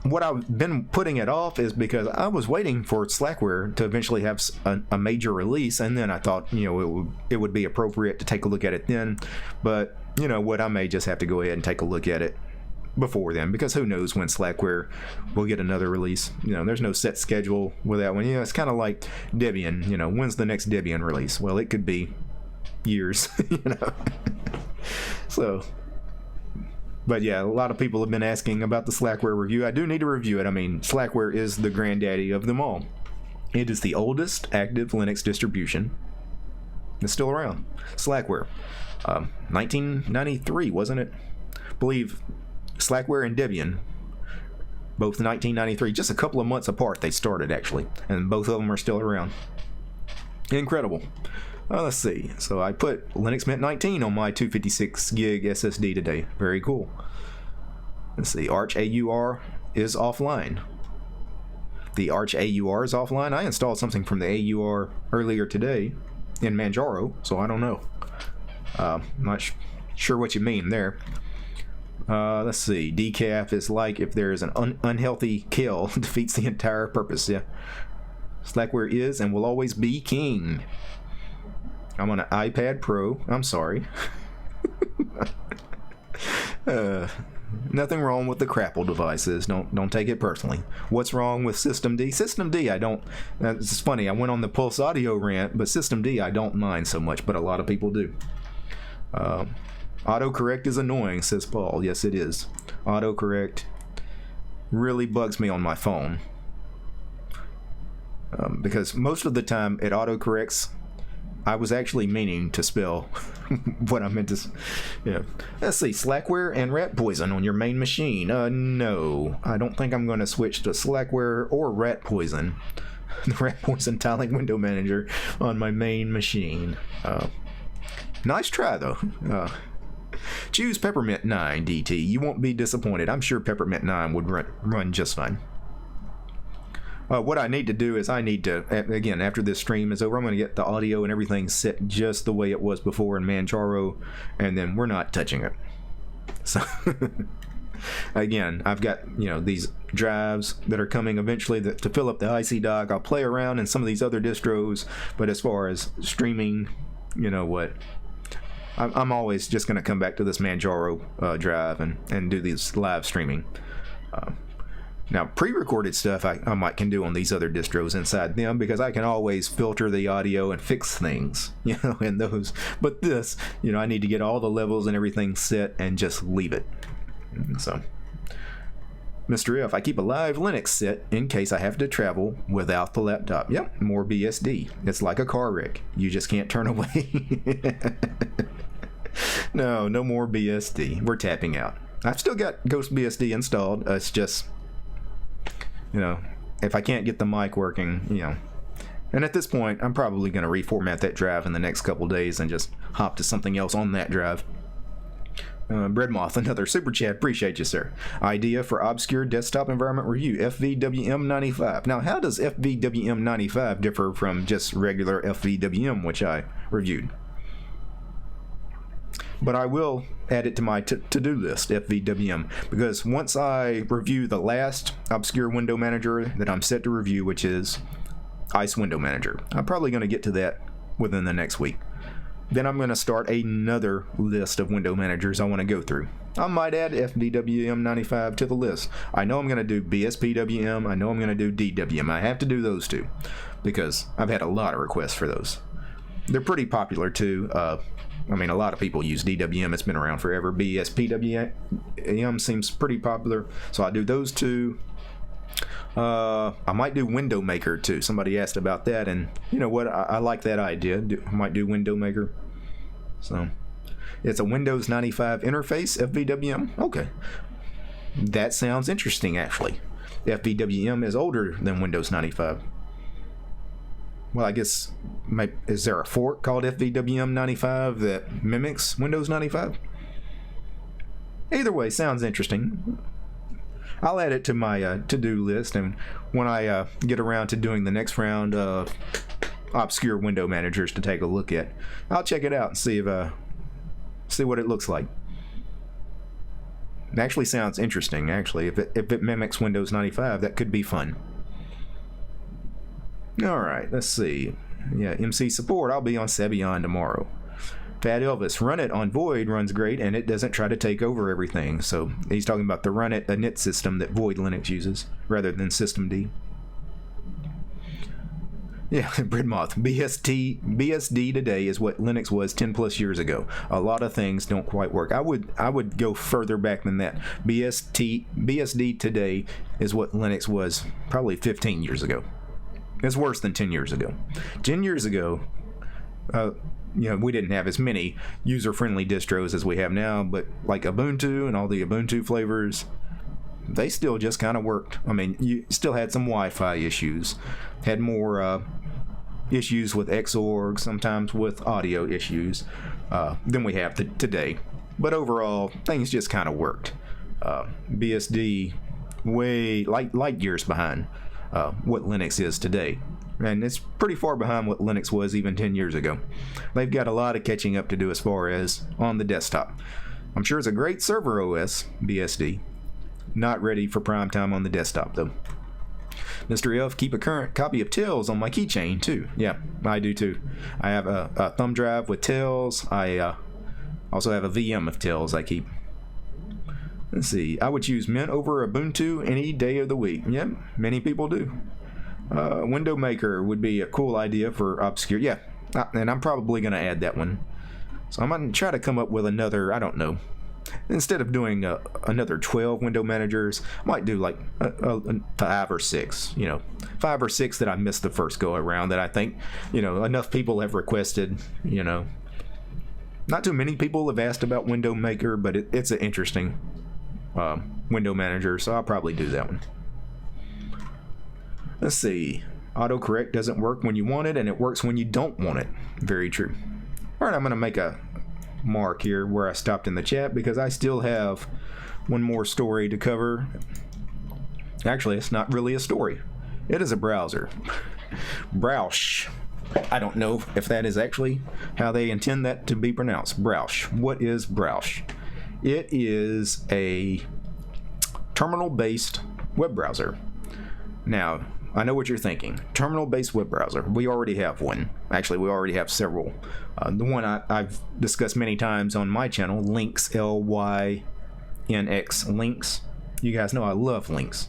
what I've been putting it off is because I was waiting for Slackware to eventually have a major release, and then I thought, it would be appropriate to take a look at it then. But you know what, I may just have to go ahead and take a look at it before then, because who knows when Slackware will get another release. There's no set schedule with that one. It's kind of like Debian. When's the next Debian release? Well, it could be years. So, but yeah, a lot of people have been asking about the Slackware review. I do need to review it. I mean, Slackware is the granddaddy of them all. It is the oldest active Linux distribution. It's still around. Slackware, 1993, wasn't it? I believe Slackware and Debian, both 1993, just a couple of months apart they started, actually, and both of them are still around. Incredible. Let's see. So I put Linux Mint 19 on my 256 gig SSD today. Very cool. Let's see. Arch AUR is offline. The Arch AUR is offline. I installed something from the AUR earlier today in Manjaro, so I don't know. I'm not sure what you mean there. Let's see. Decaf is like if there is an unhealthy kill, defeats the entire purpose. Yeah. Slackware is and will always be king. I'm on an iPad Pro. I'm sorry. Nothing wrong with the Crapple devices. Don't take it personally. What's wrong with Systemd? Systemd, I don't. It's funny. I went on the PulseAudio rant, but Systemd I don't mind so much, but a lot of people do. Autocorrect is annoying, says Paul. Yes, it is. Autocorrect really bugs me on my phone. Because most of the time it autocorrects. I was actually meaning to spell what I meant to. Let's see. Slackware and rat poison on your main machine. No. I don't think I'm going to switch to Slackware or rat poison. The rat poison tiling window manager on my main machine. Nice try, though. Choose Peppermint 9 DT. You won't be disappointed. I'm sure Peppermint 9 would run just fine. What I need to do is I need to, again, after this stream is over, I'm going to get the audio and everything set just the way it was before in Manjaro, and then we're not touching it. So, again, I've got, these drives that are coming eventually to fill up the IC dock. I'll play around in some of these other distros, but as far as streaming, you know what, I'm always just going to come back to this Manjaro drive and do these live streaming. Now, pre-recorded stuff I can do on these other distros inside them, because I can always filter the audio and fix things, in those. But this, I need to get all the levels and everything set and just leave it. So, Mr. F, I keep a live Linux set in case I have to travel without the laptop. Yep, more BSD. It's like a car wreck. You just can't turn away. No more BSD. We're tapping out. I've still got Ghost BSD installed. It's just, if I can't get the mic working, and at this point, I'm probably going to reformat that drive in the next couple days and just hop to something else on that drive. Breadmoth, another super chat. Appreciate you, sir. Idea for obscure desktop environment review, FVWM95. Now, how does FVWM95 differ from just regular FVWM, which I reviewed? But I will add it to my to-do list, FVWM, because once I review the last obscure window manager that I'm set to review, which is Ice Window Manager, I'm probably going to get to that within the next week. Then I'm going to start another list of window managers I want to go through. I might add FVWM95 to the list. I know I'm going to do BSPWM. I know I'm going to do DWM. I have to do those two because I've had a lot of requests for those. They're pretty popular too. A lot of people use DWM. It's been around forever. BSPWM seems pretty popular, so I do those two. I might do Window Maker too. Somebody asked about that, and you know what? I like that idea. I might do Window Maker. So it's a Windows 95 interface, FVWM. Okay, that sounds interesting. Actually, FVWM is older than Windows 95. Well, I guess, is there a fork called FVWM 95 that mimics Windows 95? Either way, sounds interesting. I'll add it to my to-do list, and when I get around to doing the next round of obscure window managers to take a look at, I'll check it out and see what it looks like. It actually sounds interesting, actually. If it mimics Windows 95, that could be fun. Alright, let's see. Yeah, MC support, I'll be on Sebion tomorrow. Fat Elvis, run it on Void runs great, and it doesn't try to take over everything. So he's talking about the run it init system that Void Linux uses, rather than systemd. Yeah, Bridmoth, BSD today is what Linux was 10 plus years ago. A lot of things don't quite work. I would go further back than that. BSD today is what Linux was probably 15 years ago. It's worse than 10 years ago. 10 years ago, we didn't have as many user-friendly distros as we have now, but like Ubuntu and all the Ubuntu flavors, they still just kind of worked. I mean, you still had some Wi-Fi issues, had more issues with Xorg, sometimes with audio issues than we have today. But overall, things just kind of worked. BSD way light years behind what Linux is today. And it's pretty far behind what Linux was even 10 years ago. They've got a lot of catching up to do as far as on the desktop. I'm sure it's a great server OS, BSD. Not ready for prime time on the desktop, though. Mr. F, keep a current copy of Tails on my keychain, too. Yeah, I do, too. I have a thumb drive with Tails. I also have a VM of Tails I keep. Let's see. I would choose Mint over Ubuntu any day of the week. Yep, many people do. Window Maker would be a cool idea for obscure. Yeah, and I'm probably going to add that one. So I'm going to try to come up with another, I don't know. Instead of doing another 12 window managers, I might do like 5 or 6, 5 or 6 that I missed the first go around that I think, enough people have requested, Not too many people have asked about Window Maker, but it's an interesting window manager, so I'll probably do that one. Let's see. Autocorrect doesn't work when you want it, and it works when you don't want it. Very true. All right, I'm going to make a mark here where I stopped in the chat because I still have one more story to cover. Actually, it's not really a story. It is a browser. Browsh. I don't know if that is actually how they intend that to be pronounced. Browsh. What is Browsh? It is a terminal-based web browser. Now, I know what you're thinking. Terminal-based web browser. We already have one. Actually, we already have several. The one I've discussed many times on my channel, Lynx, Lynx, Lynx. You guys know I love Lynx.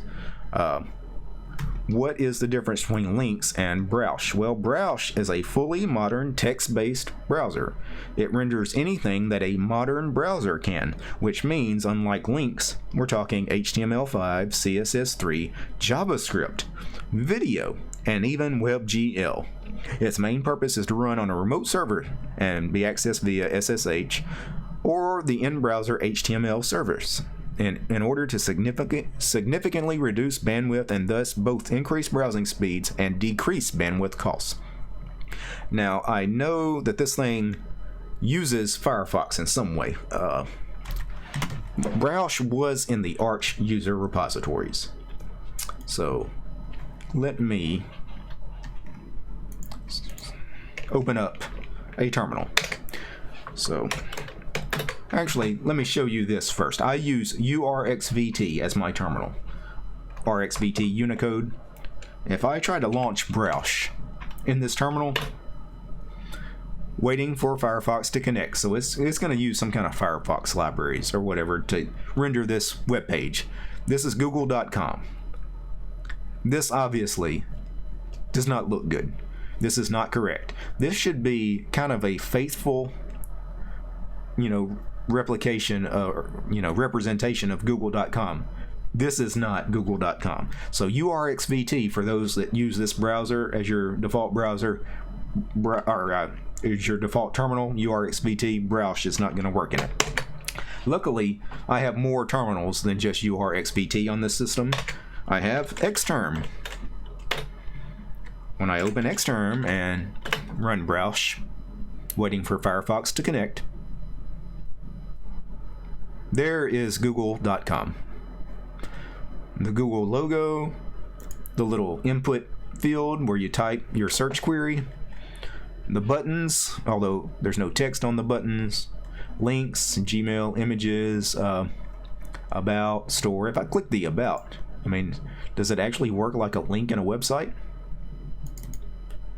What is the difference between Lynx and Browsh? Well, Browsh is a fully modern text-based browser. It renders anything that a modern browser can, which means, unlike Lynx, we're talking HTML5, CSS3, JavaScript, video, and even WebGL. Its main purpose is to run on a remote server and be accessed via SSH or the in-browser HTML servers in order to significantly reduce bandwidth and thus both increase browsing speeds and decrease bandwidth costs. Now, I know that this thing uses Firefox in some way. Browsh was in the Arch user repositories. So let me open up a terminal. So actually, let me show you this first. I use URXVT as my terminal. RXVT Unicode. If I try to launch Browsh in this terminal, waiting for Firefox to connect. So it's going to use some kind of Firefox libraries or whatever to render this web page. This is google.com. This obviously does not look good. This is not correct. This should be kind of a faithful, replication or representation of google.com. This is not google.com. So URXVT, for those that use this browser as your default browser as your default terminal, URXVT, Browsh is not going to work in it. Luckily, I have more terminals than just URXVT on this system. I have Xterm. When I open Xterm and run Browsh, waiting for Firefox to connect, there is google.com. The Google logo, the little input field where you type your search query, the buttons, although there's no text on the buttons, links, Gmail, images, about, store. If I click the about, I mean, does it actually work like a link in a website?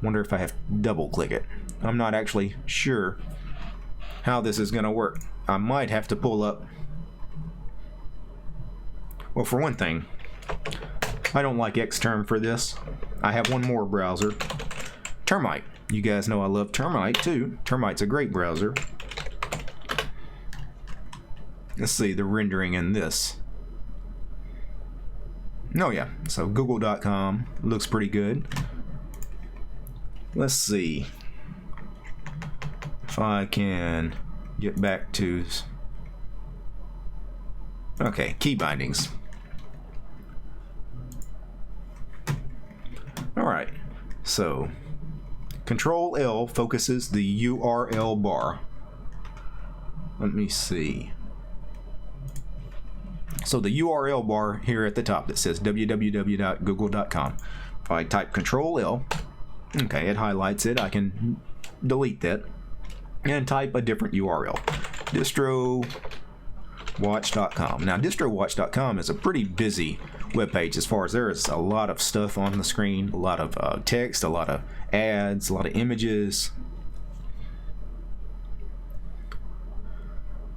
Wonder if I have to double click it. I'm not actually sure how this is going to work. I might have to pull up. Well, for one thing, I don't like Xterm for this. I have one more browser, Termite. You guys know I love Termite too. Termite's a great browser. Let's see the rendering in this. Oh yeah, so google.com looks pretty good. Let's see if I can get back to, okay, key bindings. Alright, so Control L focuses the URL bar. Let me see. So the URL bar here at the top that says www.google.com. If I type Control L, okay, it highlights it. I can delete that and type a different URL. Distrowatch.com. Now, Distrowatch.com is a pretty busy webpage as far as there is a lot of stuff on the screen, a lot of text, a lot of ads, a lot of images.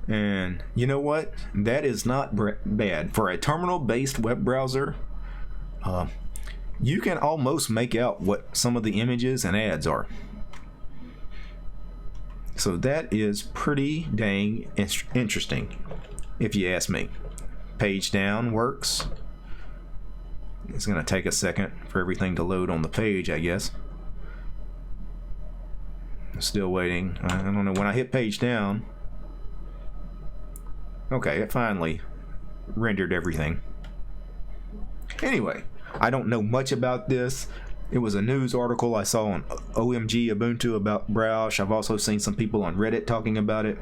And you know what? That is not bad. For a terminal-based web browser, you can almost make out what some of the images and ads are. So that is pretty dang interesting, if you ask me. Page down works. It's going to take a second for everything to load on the page, I guess. Still waiting. I don't know. When I hit page down, okay, it finally rendered everything. Anyway, I don't know much about this. It was a news article I saw on OMG Ubuntu about Browsh. I've also seen some people on Reddit talking about it.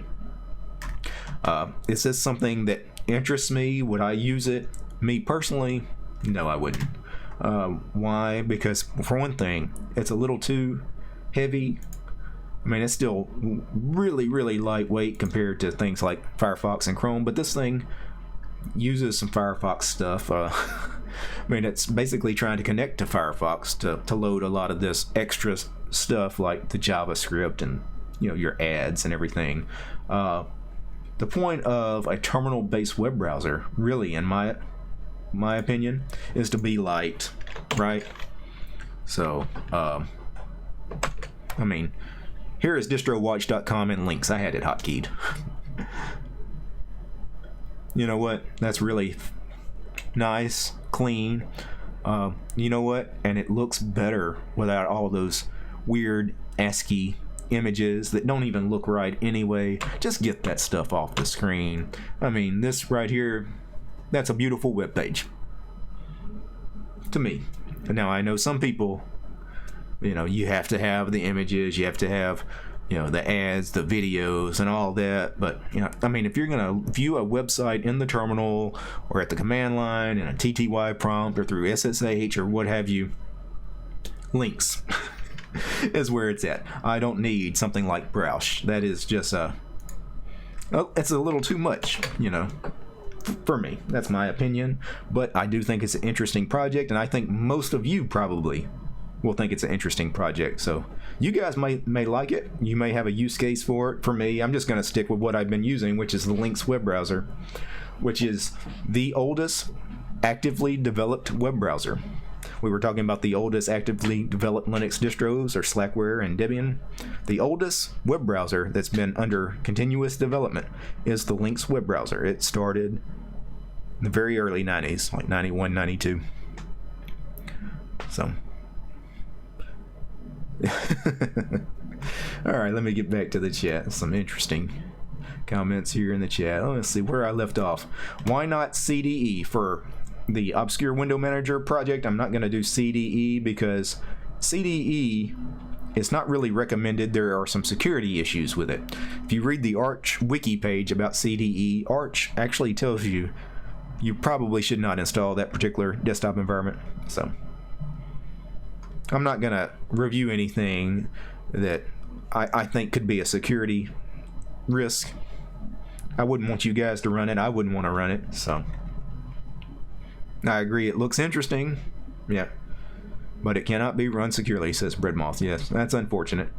Is this something that interests me? Would I use it? Me personally, no, I wouldn't. Why? Because for one thing, it's a little too heavy. I mean, it's still really, really lightweight compared to things like Firefox and Chrome, but this thing uses some Firefox stuff. I mean, it's basically trying to connect to Firefox to load a lot of this extra stuff like the JavaScript and, you know, your ads and everything. The point of a terminal-based web browser, really, in my opinion, is to be light, right? So, I mean, here is distrowatch.com and links. I had it hotkeyed. You know what? That's really nice, clean. You know what? And it looks better without all those weird ASCII images that don't even look right anyway. Just get that stuff off the screen. I mean, this right here, that's a beautiful web page. To me. Now, I know some people, you know, you have to have the images, you have to have, you know, the ads, the videos, and all that. But, you know, I mean, if you're going to view a website in the terminal or at the command line in a TTY prompt or through SSH or what have you, links is where it's at. I don't need something like Browsh. That is just it's a little too much, you know, for me. That's my opinion. But I do think it's an interesting project, and I think most of you probably will think it's an interesting project. So you guys may like it. You may have a use case for it. For me, I'm just going to stick with what I've been using, which is the Lynx web browser, which is the oldest actively developed web browser. We were talking about the oldest actively developed Linux distros, or Slackware and Debian. The oldest web browser that's been under continuous development is the Lynx web browser. It started in the very early 90s, like 91, 92. So all right, let me get back to the chat. Some interesting comments here in the chat. Let's see where I left off. Why not CDE for the Obscure Window Manager project? I'm not going to do CDE because CDE is not really recommended. There are some security issues with it. If you read the Arch wiki page about CDE, Arch actually tells you probably should not install that particular desktop environment. So I'm not going to review anything that I think could be a security risk. I wouldn't want you guys to run it. I wouldn't want to run it. So I agree. It looks interesting. Yeah. But it cannot be run securely, says Breadmoth. Yes, that's unfortunate.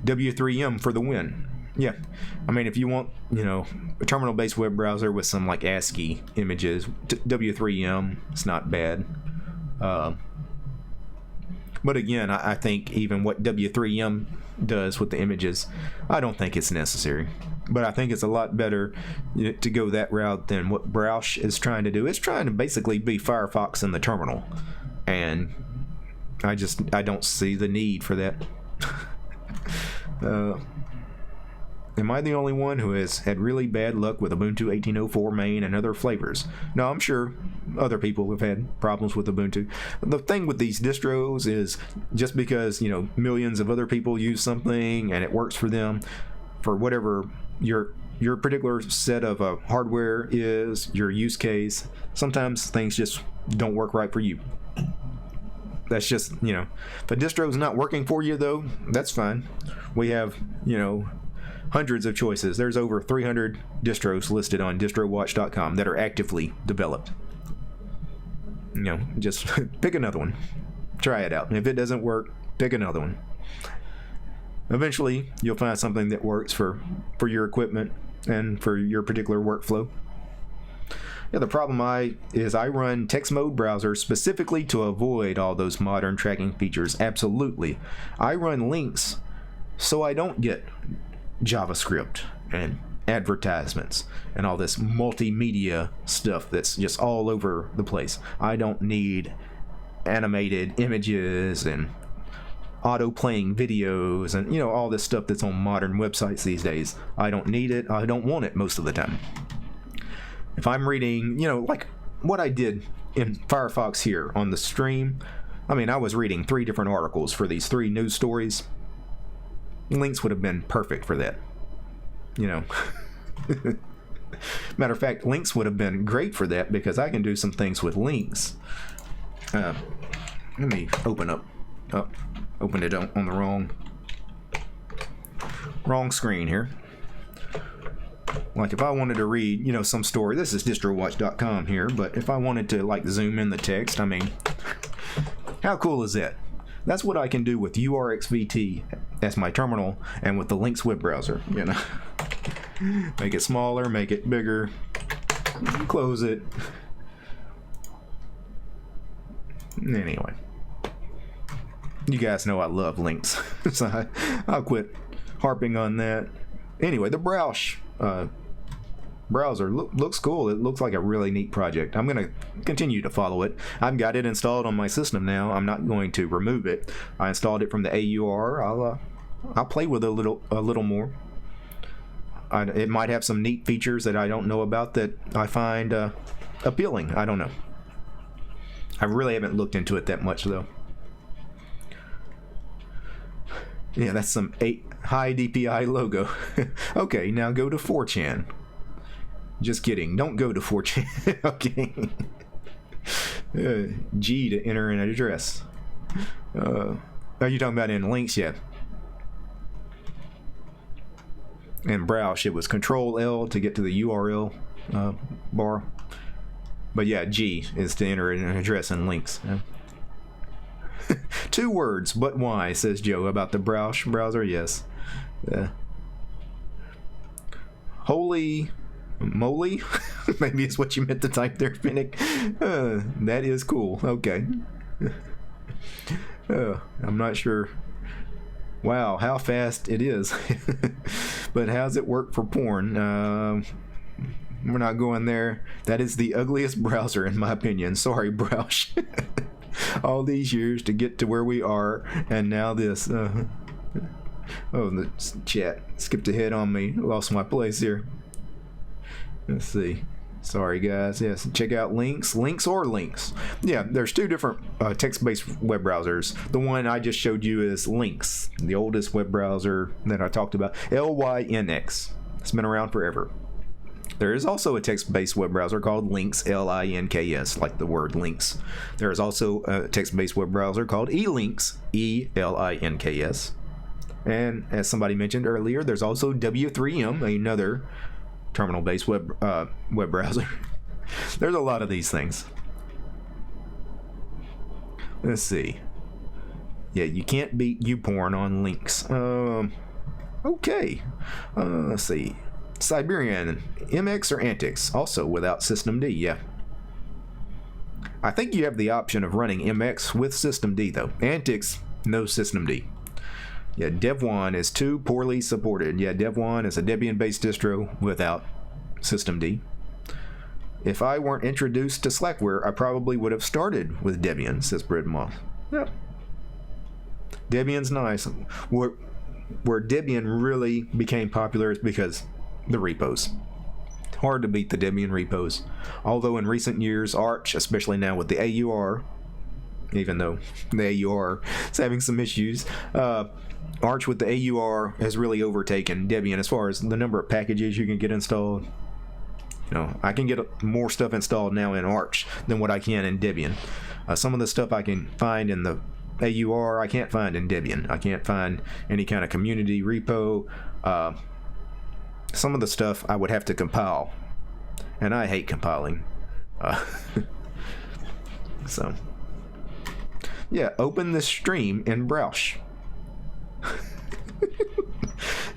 W3M for the win. Yeah. I mean, if you want, you know, a terminal-based web browser with some, like, ASCII images, W3M, it's not bad. But again, I think even what W3M does with the images, I don't think it's necessary. But I think it's a lot better to go that route than what Browsh is trying to do. It's trying to basically be Firefox in the terminal. And I don't see the need for that. Am I the only one who has had really bad luck with Ubuntu 18.04 main and other flavors? No, I'm sure other people have had problems with Ubuntu. The thing with these distros is just because, you know, millions of other people use something and it works for them, for whatever your particular set of hardware is, your use case, sometimes things just don't work right for you. That's just, you know, if a distro's not working for you, though, that's fine. We have, you know, hundreds of choices. There's over 300 distros listed on distrowatch.com that are actively developed. You know, just pick another one. Try it out. And if it doesn't work, pick another one. Eventually, you'll find something that works for your equipment and for your particular workflow. Yeah, the problem is I run text mode browser specifically to avoid all those modern tracking features. Absolutely. I run links so I don't get JavaScript and advertisements and all this multimedia stuff that's just all over the place. I don't need animated images and auto playing videos and, you know, all this stuff that's on modern websites these days. I don't need it. I don't want it most of the time. If I'm reading, you know, like what I did in Firefox here on the stream, I mean, I was reading 3 different articles for these 3 news stories. Links would have been perfect for that, you know. Matter of fact, links would have been great for that because I can do some things with links. Let me open up. Oh, opened it on the wrong screen here. Like if I wanted to read, you know, some story, this is distrowatch.com here, but if I wanted to like zoom in the text, I mean, how cool is that? That's what I can do with URXVT as my terminal and with the Lynx web browser, you know. Make it smaller, make it bigger, close it. Anyway. You guys know I love links, so I'll quit harping on that. Anyway, the Browsh browser looks cool. It looks like a really neat project. I'm going to continue to follow it. I've got it installed on my system now. I'm not going to remove it. I installed it from the AUR. I'll play with it a little more. It might have some neat features that I don't know about that I find appealing. I don't know. I really haven't looked into it that much though. Yeah, that's some high DPI logo. Okay, now go to 4chan. Just kidding. Don't go to 4chan. Okay. G to enter an address. Are you talking about in links yet? In Browsh, it was Control L to get to the URL bar. But yeah, G is to enter an address in links. 2 words, but why, says Joe about the Browsh browser. Yes. Holy moly, maybe it's what you meant to type there, Finnick. That is cool. Okay. I'm not sure. Wow, how fast it is. But how's it work for porn? We're not going there. That is the ugliest browser in my opinion. Sorry, Browsh. All these years to get to where we are, and now this. Oh, the chat skipped ahead on me. Lost my place here. Let's see. Sorry, guys. Yes, check out links. Yeah, there's 2 different text-based web browsers. The one I just showed you is Lynx, the oldest web browser that I talked about. LYNX. It's been around forever. There is also a text-based web browser called Lynx, Links, like the word links. There is also a text-based web browser called eLinks, Elinks. And as somebody mentioned earlier, there's also W3M, another terminal-based web browser. There's a lot of these things. Let's see. Yeah, you can't beat YouPorn on links. Okay. Let's see. Siberian, MX or Antix, also without systemd, yeah. I think you have the option of running MX with systemd though. Antix, no systemd. Yeah, Dev1 is too poorly supported. Yeah, Dev1 is a Debian-based distro without systemd. If I weren't introduced to Slackware, I probably would have started with Debian, says Breadmoth. Yeah. Debian's nice. Where Debian really became popular is because the repos. Hard to beat the Debian repos. Although in recent years, Arch, especially now with the AUR, even though the AUR is having some issues, Arch with the AUR has really overtaken Debian as far as the number of packages you can get installed. You know, I can get more stuff installed now in Arch than what I can in Debian. Some of the stuff I can find in the AUR, I can't find in Debian. I can't find any kind of community repo. Some of the stuff I would have to compile, and I hate compiling. So, yeah, open the stream in Browsh.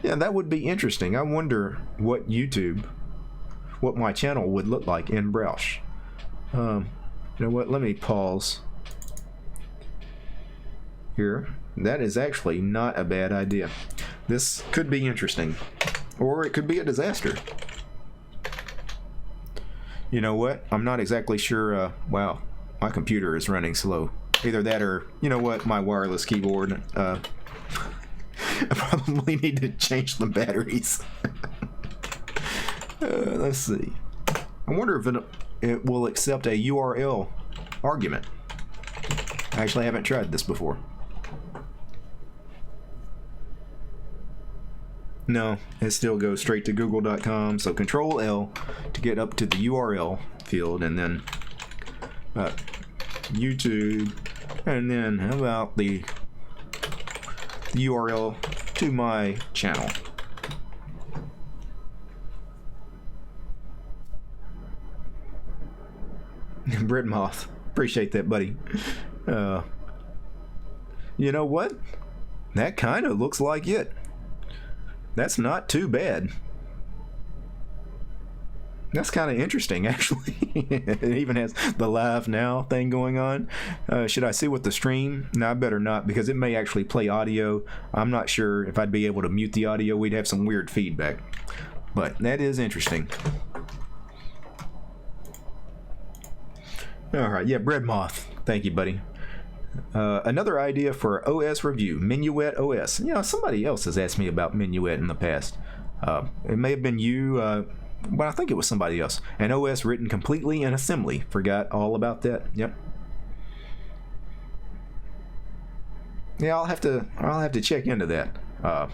Yeah, that would be interesting. I wonder what my channel would look like in Browsh. You know what? Let me pause here. That is actually not a bad idea. This could be interesting, or it could be a disaster. You know what? I'm not exactly sure. Wow, my computer is running slow. Either that or, you know what, my wireless keyboard. I probably need to change the batteries. Let's see. I wonder if it will accept a URL argument. I actually haven't tried this before. No, it still goes straight to google.com. So Control L to get up to the URL field, and then YouTube, and then how about the URL to my channel. Bread Moth, appreciate that, buddy. You know what? That kind of looks like it. That's not too bad. That's kind of interesting, actually. It even has the live now thing going on. Should I see what the stream? No, I better not, because it may actually play audio. I'm not sure if I'd be able to mute the audio. We'd have some weird feedback. But that is interesting. Alright, yeah, Bread Moth. Thank you, buddy. Another idea for OS review, Minuet OS. You know, somebody else has asked me about Minuet in the past. It may have been you, but I think it was somebody else. An OS written completely in assembly. Forgot all about that. Yep. Yeah, I'll have to check into that. Of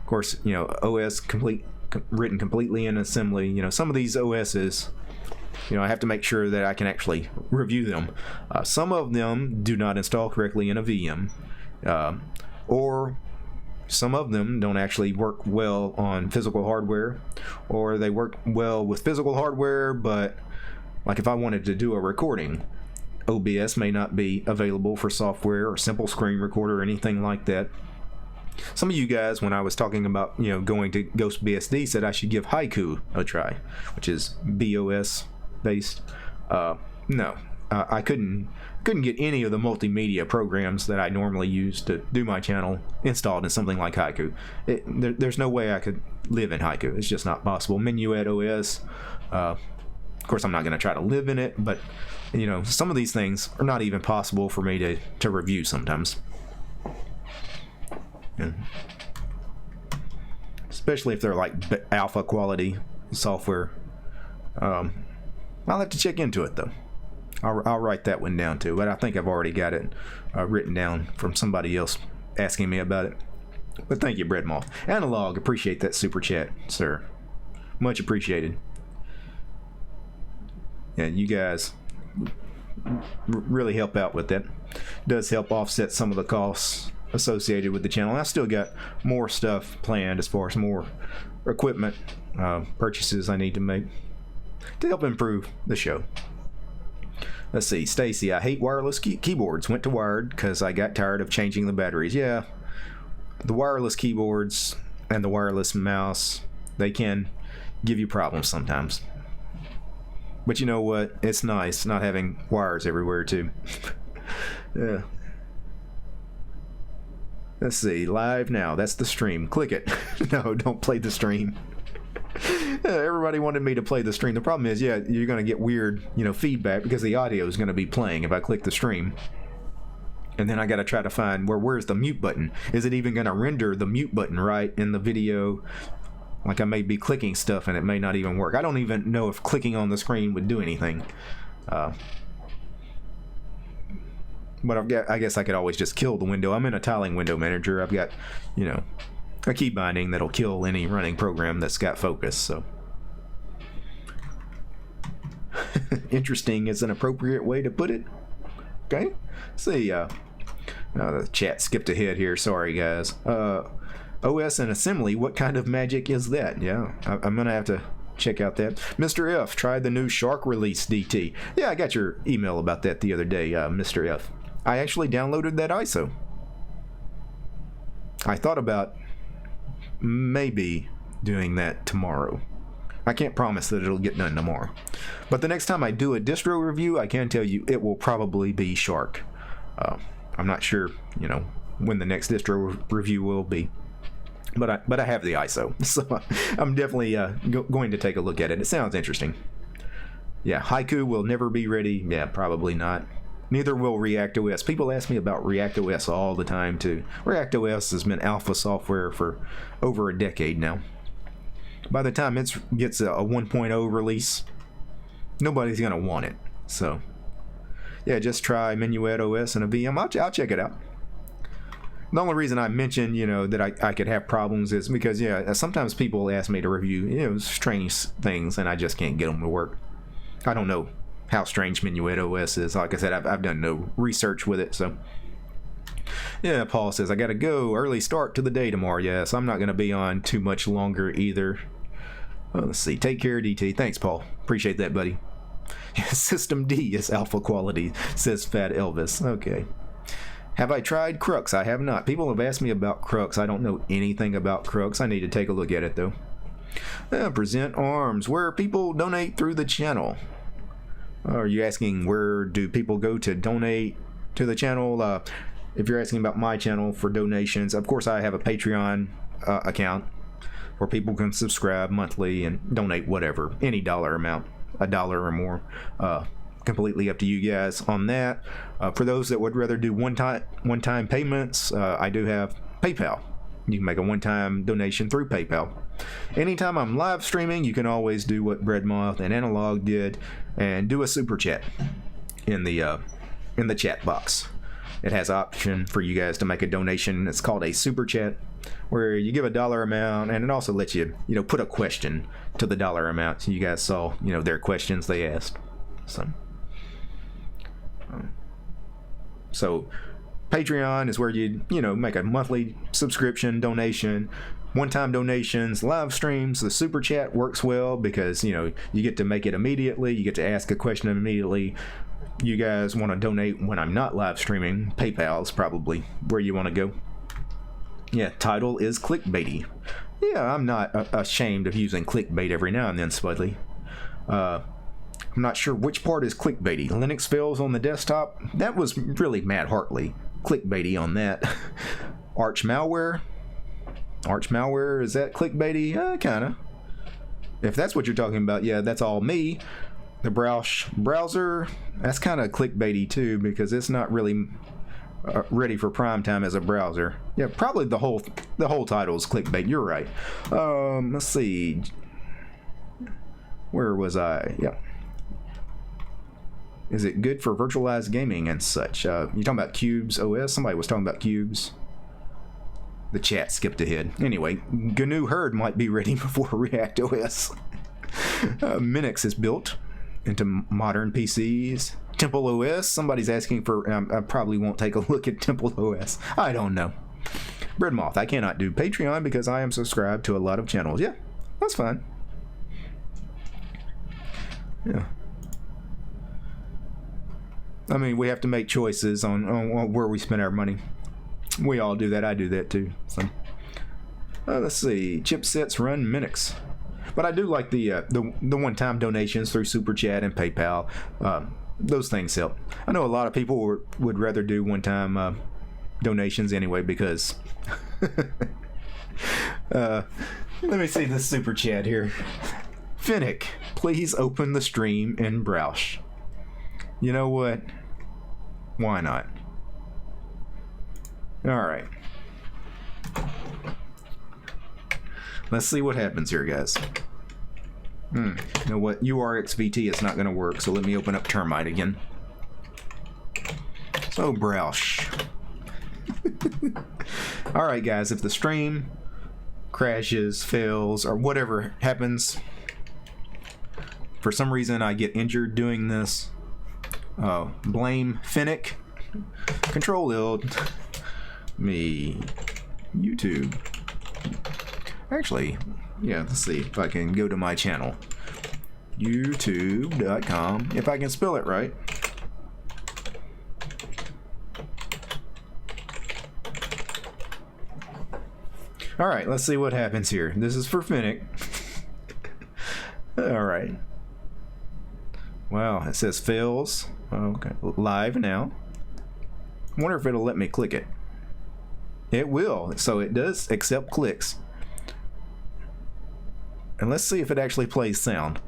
course, you know, OS written completely in assembly. You know, some of these OSs, you know, I have to make sure that I can actually review them. Some of them do not install correctly in a VM, or some of them don't actually work well on physical hardware, or they work well with physical hardware, but like if I wanted to do a recording, OBS may not be available for software or simple screen recorder or anything like that. Some of you guys, when I was talking about, you know, going to GhostBSD, said I should give Haiku a try, which is BOS based. No, I couldn't get any of the multimedia programs that I normally use to do my channel installed in something like Haiku. There's no way I could live in Haiku. It's just not possible. Minuet OS, of course I'm not going to try to live in it, but you know, some of these things are not even possible for me to review sometimes. Yeah. Especially if they're like alpha quality software. I'll have to check into it though. I'll write that one down too, but I think I've already got it written down from somebody else asking me about it. But thank you, Breadmoth. Analog, appreciate that super chat, sir. Much appreciated. Yeah, you guys really help out with that. Does help offset some of the costs associated with the channel. I still got more stuff planned as far as more equipment purchases I need to make to help improve the show. Let's see, Stacy, I hate wireless keyboards. Went to wired because I got tired of changing the batteries. Yeah, the wireless keyboards and the wireless mouse, they can give you problems sometimes. But you know what? It's nice not having wires everywhere too. Yeah. Let's see, live now. That's the stream. Click it. No, don't play the stream. Everybody wanted me to play the stream. The problem is, yeah, you're going to get weird, feedback because the audio is going to be playing if I click the stream. And then I got to try to find where's the mute button? Is it even going to render the mute button right in the video? Like I may be clicking stuff and it may not even work. I don't even know if clicking on the screen would do anything. But I guess I could always just kill the window. I'm in a tiling window manager. I've got, a key binding that'll kill any running program that's got focus. So interesting is an appropriate way to put it. Okay. See, the chat skipped ahead here. Sorry, guys. OS and assembly. What kind of magic is that? Yeah, I'm gonna have to check out that. Mr. F, tried the new Shark release DT. Yeah, I got your email about that the other day, Mr. F. I actually downloaded that ISO. I thought about maybe doing that tomorrow. I can't promise that it'll get done tomorrow. But the next time I do a distro review, I can tell you it will probably be Shark. I'm not sure, when the next distro review will be. But I have the ISO, so I'm definitely going to take a look at it. It sounds interesting. Yeah, Haiku will never be ready. Yeah, probably not. Neither will ReactOS. People ask me about ReactOS all the time, too. ReactOS has been alpha software for over a decade now. By the time it gets a 1.0 release, nobody's going to want it. So, yeah, just try Minuet OS and a VM. I'll check it out. The only reason I mentioned, that I could have problems is because, yeah, sometimes people ask me to review, strange things, and I just can't get them to work. I don't know how strange Minuet OS is. Like I said, I've done no research with it, so. Yeah, Paul says, I gotta go. Early start to the day tomorrow. Yes, I'm not gonna be on too much longer either. Well, let's see. Take care, DT. Thanks, Paul. Appreciate that, buddy. System D is alpha quality, says Fat Elvis. Okay. Have I tried Crux? I have not. People have asked me about Crux. I don't know anything about Crux. I need to take a look at it, though. Present Arms, where people donate through the channel. Are you asking where do people go to donate to the channel? If you're asking about my channel for donations, of course I have a Patreon account where people can subscribe monthly and donate whatever, any dollar amount, $1 or more. Completely up to you guys on that. For those that would rather do one-time payments, I do have PayPal. You can make a one-time donation through PayPal. Anytime I'm live streaming, you can always do what Breadmoth and Analog did and do a super chat in the chat box. It has an option for you guys to make a donation. It's called a super chat, where you give a dollar amount, and it also lets you, put a question to the dollar amount. So you guys saw, their questions they asked. So Patreon is where you make a monthly subscription donation, one-time donations, live streams. The super chat works well because you get to make it immediately. You get to ask a question immediately. You guys want to donate when I'm not live streaming, PayPal is probably where you want to go. Yeah, title is clickbaity. Yeah, I'm not ashamed of using clickbait every now and then, Spudley. I'm not sure which part is clickbaity. Linux fails on the desktop. That was really Matt Hartley. Clickbaity on that. Arch malware. Arch malware, is that clickbaity? Kinda. If that's what you're talking about, yeah, that's all me. The Browsh Browser, that's kind of clickbaity too, because it's not really ready for prime time as a browser. Yeah, probably the whole title is clickbait. You're right. Let's see. Where was I? Yeah. Is it good for virtualized gaming and such? You talking about Cubes OS? Somebody was talking about Cubes. The chat skipped ahead. Anyway, GNU Herd might be ready before ReactOS. Minix is built. into modern PCs. Temple OS. Somebody's asking for. I probably won't take a look at Temple OS. I don't know. Breadmoth. I cannot do Patreon because I am subscribed to a lot of channels. Yeah, that's fine. Yeah. I mean, we have to make choices on where we spend our money. We all do that. I do that too. So, let's see. Chipsets run Minix. But I do like the one-time donations through Super Chat and PayPal. Those things help. I know a lot of people would rather do one-time donations anyway because... let me see this Super Chat here. Finnick, please open the stream in Browsh. You know what? Why not? Alright. Let's see what happens here, guys. You know what? URXVT is not going to work, so let me open up Termite again. So, Browsh. Alright, guys, if the stream crashes, fails, or whatever happens, for some reason I get injured doing this, blame Finnick. Control-Ild. Me. YouTube. Actually, yeah, let's see if I can go to my channel. YouTube.com. If I can spell it right. Alright, let's see what happens here. This is for Finnick. Alright. Wow, it says fails. Okay, live now. I wonder if it'll let me click it. It will, so it does accept clicks. And let's see if it actually plays sound.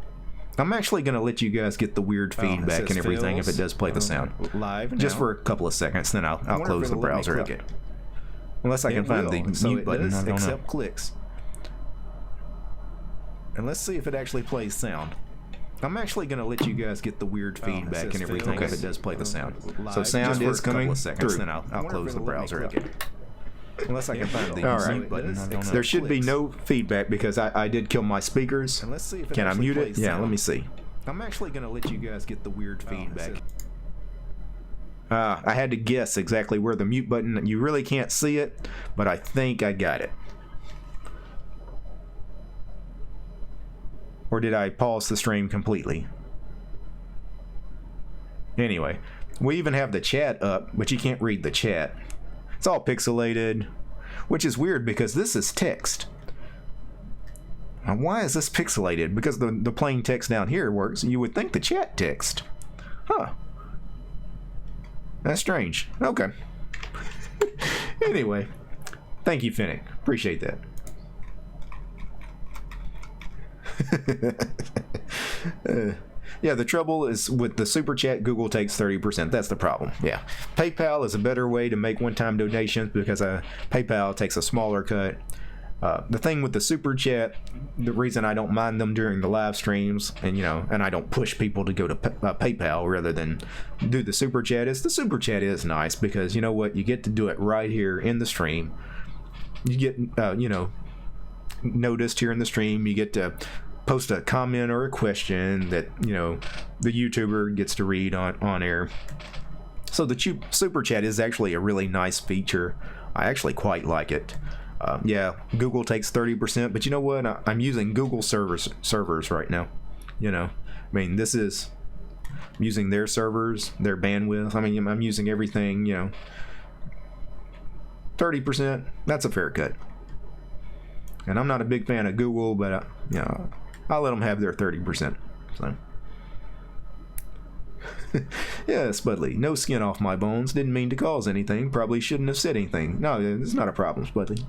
I'm actually going to let you guys get the weird feedback and everything if it does play the sound. Live just for a couple of seconds, then I'll close the browser. Okay. Unless I can find the mute button. I don't know. Clicks. And let's see if it actually plays sound. I'm actually going to let you guys get the weird feedback and everything if it does play the sound. So sound is coming through. Then I'll close the browser. Okay. Unless I can find the mute button. There should be no feedback because I did kill my speakers. Can I mute it? Yeah, let me see. I'm actually going to let you guys get the weird feedback. I had to guess exactly where the mute button, you really can't see it, but I think I got it. Or did I pause the stream completely? Anyway, we even have the chat up, but you can't read the chat. It's all pixelated, which is weird because this is text. Now, why is this pixelated? Because the plain text down here works. You would think the chat text. Huh. That's strange. Okay. Anyway, thank you, Finnick. Appreciate that. Yeah, the trouble is with the Super Chat, Google takes 30%. That's the problem. Yeah. PayPal is a better way to make one-time donations because PayPal takes a smaller cut. The thing with the Super Chat, the reason I don't mind them during the live streams, and and I don't push people to go to PayPal rather than do the Super Chat, is the Super Chat is nice because you know what, you get to do it right here in the stream. You get noticed here in the stream. You get to post a comment or a question that the YouTuber gets to read on air. So the Super Chat is actually a really nice feature. I actually quite like it. Yeah, Google takes 30%, but you know what? I'm using Google servers right now. I mean, I'm using their servers, their bandwidth. I mean, I'm using everything. 30%. That's a fair cut. And I'm not a big fan of Google, but I'll let them have their 30%. So. Yeah, Spudley. No skin off my bones. Didn't mean to cause anything. Probably shouldn't have said anything. No, it's not a problem, Spudley.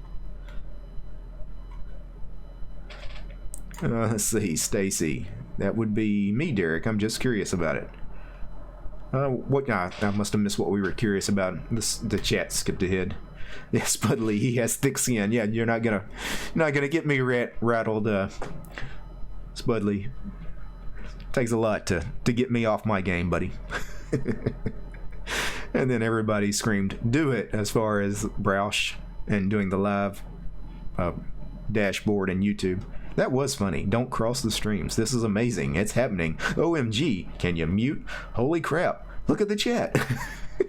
Let's see, Stacy. That would be me, Derek. I'm just curious about it. I must have missed what we were curious about. The chat skipped ahead. Yeah, Spudley. He has thick skin. Yeah, you're not gonna get me rattled, Spudley. Takes a lot to get me off my game, buddy. And then everybody screamed, "Do it!" as far as Browsh and doing the live dashboard and YouTube. That was funny. Don't cross the streams. This is amazing. It's happening. OMG. Can you mute? Holy crap. Look at the chat.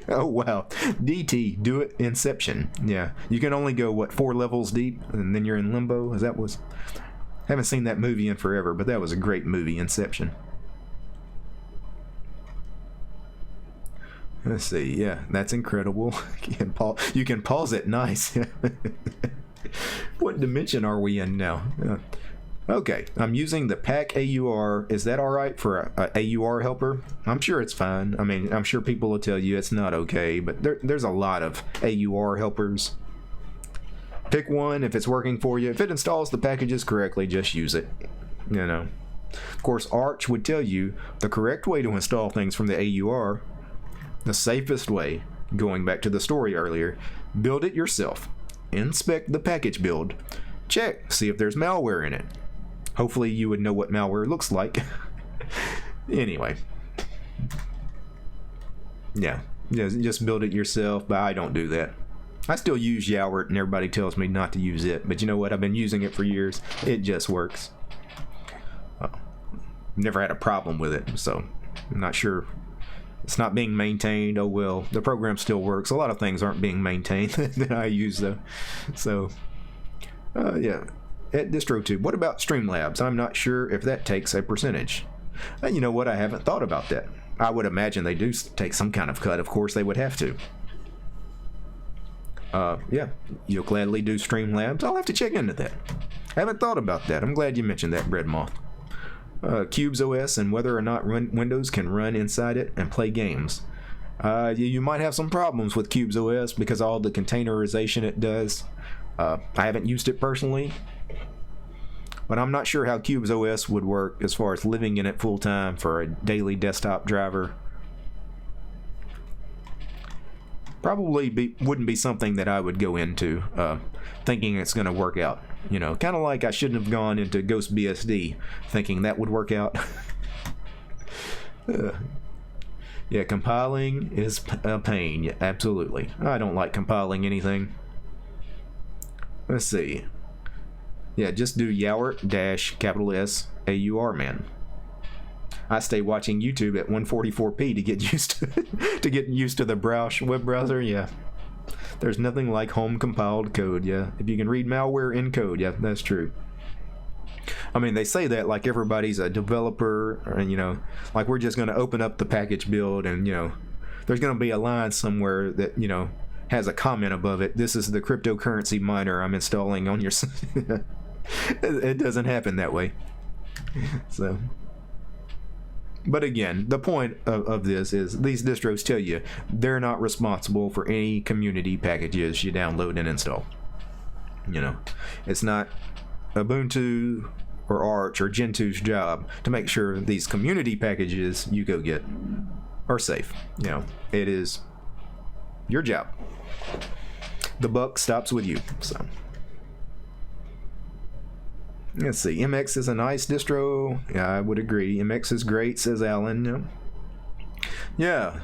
Oh, wow. DT, do it Inception. Yeah. You can only go, what, 4 levels deep? And then you're in limbo? Haven't seen that movie in forever, but that was a great movie, Inception. Let's see. Yeah, that's incredible. You can pause it. Nice. What dimension are we in now? Okay, I'm using the pack AUR. Is that all right for a AUR helper? I'm sure it's fine. I mean, I'm sure people will tell you it's not okay, but there's a lot of AUR helpers. Pick one if it's working for you. If it installs the packages correctly, just use it. You know. Of course, Arch would tell you the correct way to install things from the AUR, the safest way, going back to the story earlier, build it yourself. Inspect the package build. Check, see if there's malware in it. Hopefully you would know what malware looks like. Anyway. Yeah, just build it yourself, but I don't do that. I still use Yowert, and everybody tells me not to use it, but you know what? I've been using it for years. It just works. Never had a problem with it, so I'm not sure. It's not being maintained. Oh well, the program still works. A lot of things aren't being maintained that I use though. So, yeah. At DistroTube, what about Streamlabs? I'm not sure if that takes a percentage. You know what? I haven't thought about that. I would imagine they do take some kind of cut. Of course, they would have to. Yeah, you'll gladly do Streamlabs. I'll have to check into that. I haven't thought about that. I'm glad you mentioned that, Breadmoth. Cubes OS and whether or not Windows can run inside it and play games. You might have some problems with Cubes OS because all the containerization it does. I haven't used it personally, but I'm not sure how Cubes OS would work as far as living in it full time for a daily desktop driver. Probably wouldn't be something that I would go into thinking it's going to work out. You know, kind of like I shouldn't have gone into Ghost BSD thinking that would work out. Yeah, compiling is a pain. Yeah, absolutely. I don't like compiling anything. Let's see. Yeah, just do Yowert -S AUR man. I stay watching YouTube at 144p to get used to the Browsh web browser. Yeah, there's nothing like home compiled code. Yeah, if you can read malware in code, yeah, that's true. I mean, they say that like everybody's a developer, and you know, like we're just going to open up the package build, and you know, there's going to be a line somewhere that you know has a comment above it. This is the cryptocurrency miner I'm installing on your. It doesn't happen that way. So. But again, the point of this is these distros tell you they're not responsible for any community packages you download and install. You know, it's not Ubuntu or Arch or Gento's job to make sure these community packages you go get are safe. You know, it is your job. The buck stops with you. So. Let's see. MX is a nice distro. Yeah, I would agree. MX is great, says Alan. Yeah.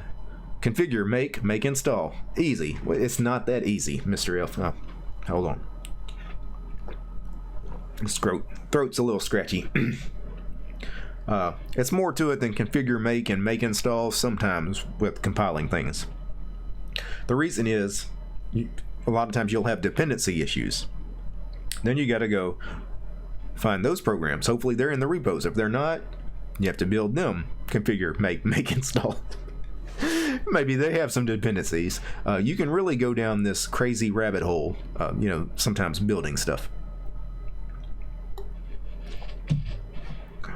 Configure, make, install. Easy. Well, it's not that easy, Mr. F. Oh, hold on. This throat's a little scratchy. It's more to it than configure, make, and make install sometimes with compiling things. The reason is, a lot of times you'll have dependency issues. Then you got to go find those programs. Hopefully they're in the repos. If they're not, you have to build them. Configure, make, install. Maybe they have some dependencies. You can really go down this crazy rabbit hole, you know, sometimes building stuff.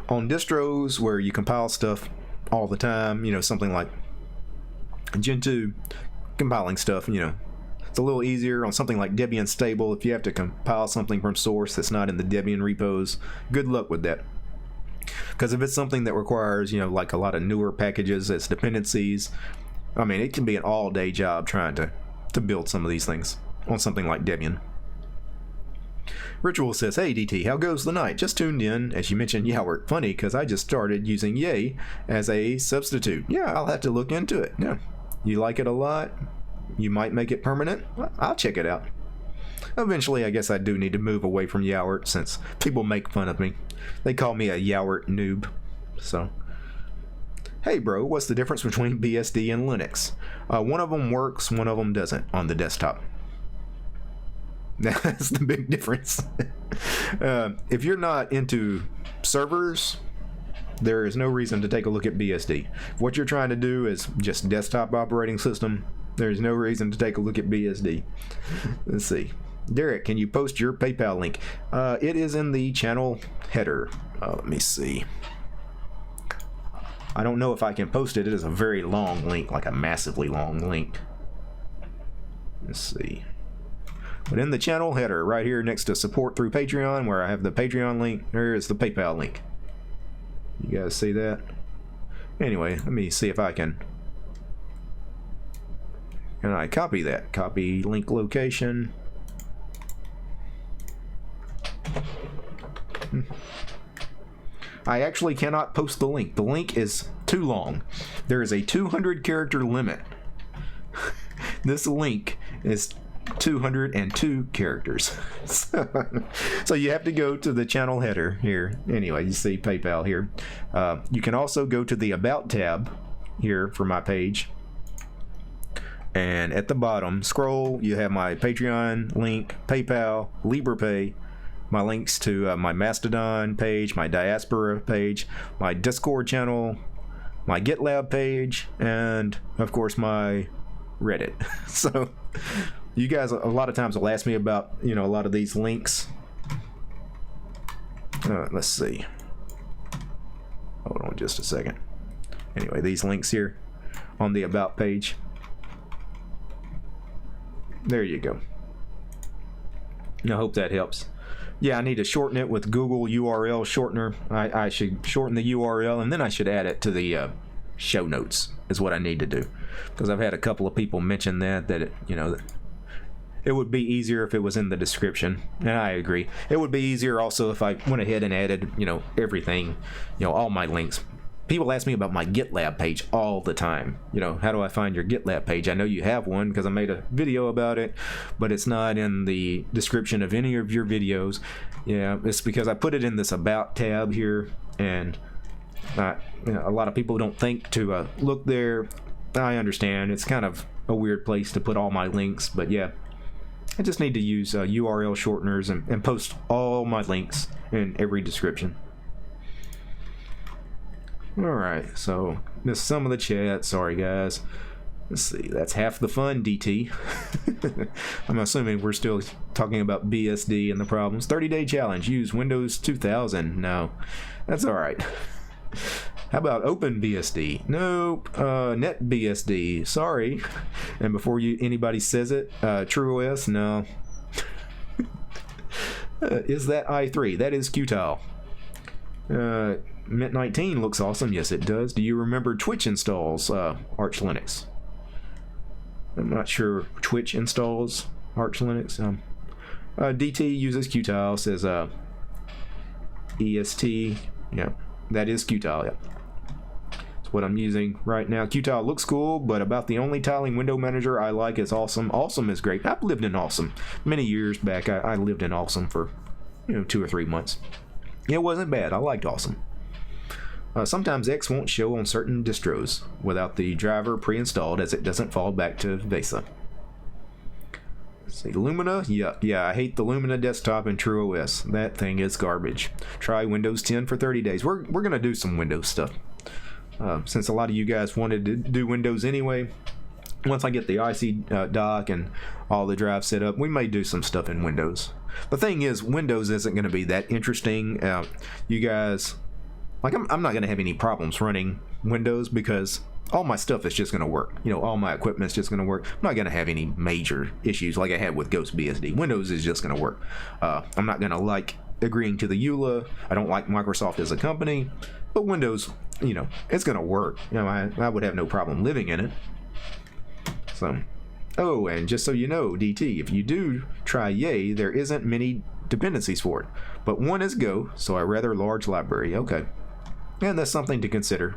On distros where you compile stuff all the time, you know, something like Gentoo, compiling stuff, you know, it's a little easier. On something like Debian Stable, if you have to compile something from source that's not in the Debian repos, good luck with that. Because if it's something that requires, you know, like a lot of newer packages as dependencies, I mean, it can be an all-day job trying to build some of these things on something like Debian. Ritual says, hey DT, how goes the night? Just tuned in as you mentioned Yowert. Funny, because I just started using Yay as a substitute. Yeah, I'll have to look into it. Yeah, you like it a lot? You might make it permanent? I'll check it out. Eventually, I guess I do need to move away from Yowert since people make fun of me. They call me a Yowert noob. So, hey bro, what's the difference between BSD and Linux? One of them works, one of them doesn't on the desktop. That's the big difference. If you're not into servers, there is no reason to take a look at BSD. If what you're trying to do is just desktop operating system, there's no reason to take a look at BSD. Let's see. Derek, can you post your PayPal link? It is in the channel header. Let me see. I don't know if I can post it. It is a very long link, like a massively long link. Let's see. But in the channel header, right here next to support through Patreon, where I have the Patreon link, there is the PayPal link. You guys see that? Anyway, let me see if I can I copy that. Copy link location. I actually cannot post the link. The link is too long. There is a 200 character limit. This link is 202 characters. So you have to go to the channel header here. Anyway, you see PayPal here. You can also go to the About tab here for my page. And at the bottom, scroll, you have my Patreon link, PayPal, LibrePay, my links to my Mastodon page, my Diaspora page, my Discord channel, my GitLab page, and of course my Reddit. So you guys a lot of times will ask me about, a lot of these links. Let's see. Hold on just a second. Anyway, these links here on the About page. There you go. I hope that helps. Yeah, I need to shorten it with Google URL shortener. I should shorten the URL and then I should add it to the show notes is what I need to do. Because I've had a couple of people mention that it would be easier if it was in the description. And I agree. It would be easier also if I went ahead and added, everything, all my links. People ask me about my GitLab page all the time. How do I find your GitLab page? I know you have one because I made a video about it, but it's not in the description of any of your videos. Yeah, it's because I put it in this About tab here, and a lot of people don't think to look there. I understand. It's kind of a weird place to put all my links, but yeah, I just need to use URL shorteners and post all my links in every description. Alright, so missed some of the chat. Sorry, guys. Let's see. That's half the fun, DT. I'm assuming we're still talking about BSD and the problems. 30-day challenge. Use Windows 2000. No, that's alright. How about OpenBSD? Nope. NetBSD. Sorry. And before anybody says it, TrueOS? No. Is that i3? That is Qtile. Mint 19 looks awesome. Yes, it does. Do you remember Twitch installs Arch Linux? I'm not sure Twitch installs Arch Linux. DT uses Qtile, says EST. Yeah, that is Qtile. Yeah, that's what I'm using right now. Qtile looks cool, but about the only tiling window manager I like is Awesome. Awesome is great. I've lived in Awesome many years back. I lived in Awesome for 2 or 3 months. It wasn't bad. I liked Awesome. Sometimes X won't show on certain distros without the driver pre-installed, as it doesn't fall back to VESA. Let's see, Lumina? Yeah, I hate the Lumina desktop and TrueOS. That thing is garbage. Try Windows 10 for 30 days. We're going to do some Windows stuff. Since a lot of you guys wanted to do Windows anyway, once I get the IC dock and all the drives set up, we may do some stuff in Windows. The thing is, Windows isn't going to be that interesting. You guys... I'm not going to have any problems running Windows because all my stuff is just going to work. All my equipment's just going to work. I'm not going to have any major issues like I had with GhostBSD. Windows is just going to work. I'm not going to like agreeing to the EULA. I don't like Microsoft as a company. But Windows, it's going to work. I would have no problem living in it. So, oh, and just so you know, DT, if you do try Yay, there isn't many dependencies for it. But one is Go, so a rather large library. Okay. And that's something to consider.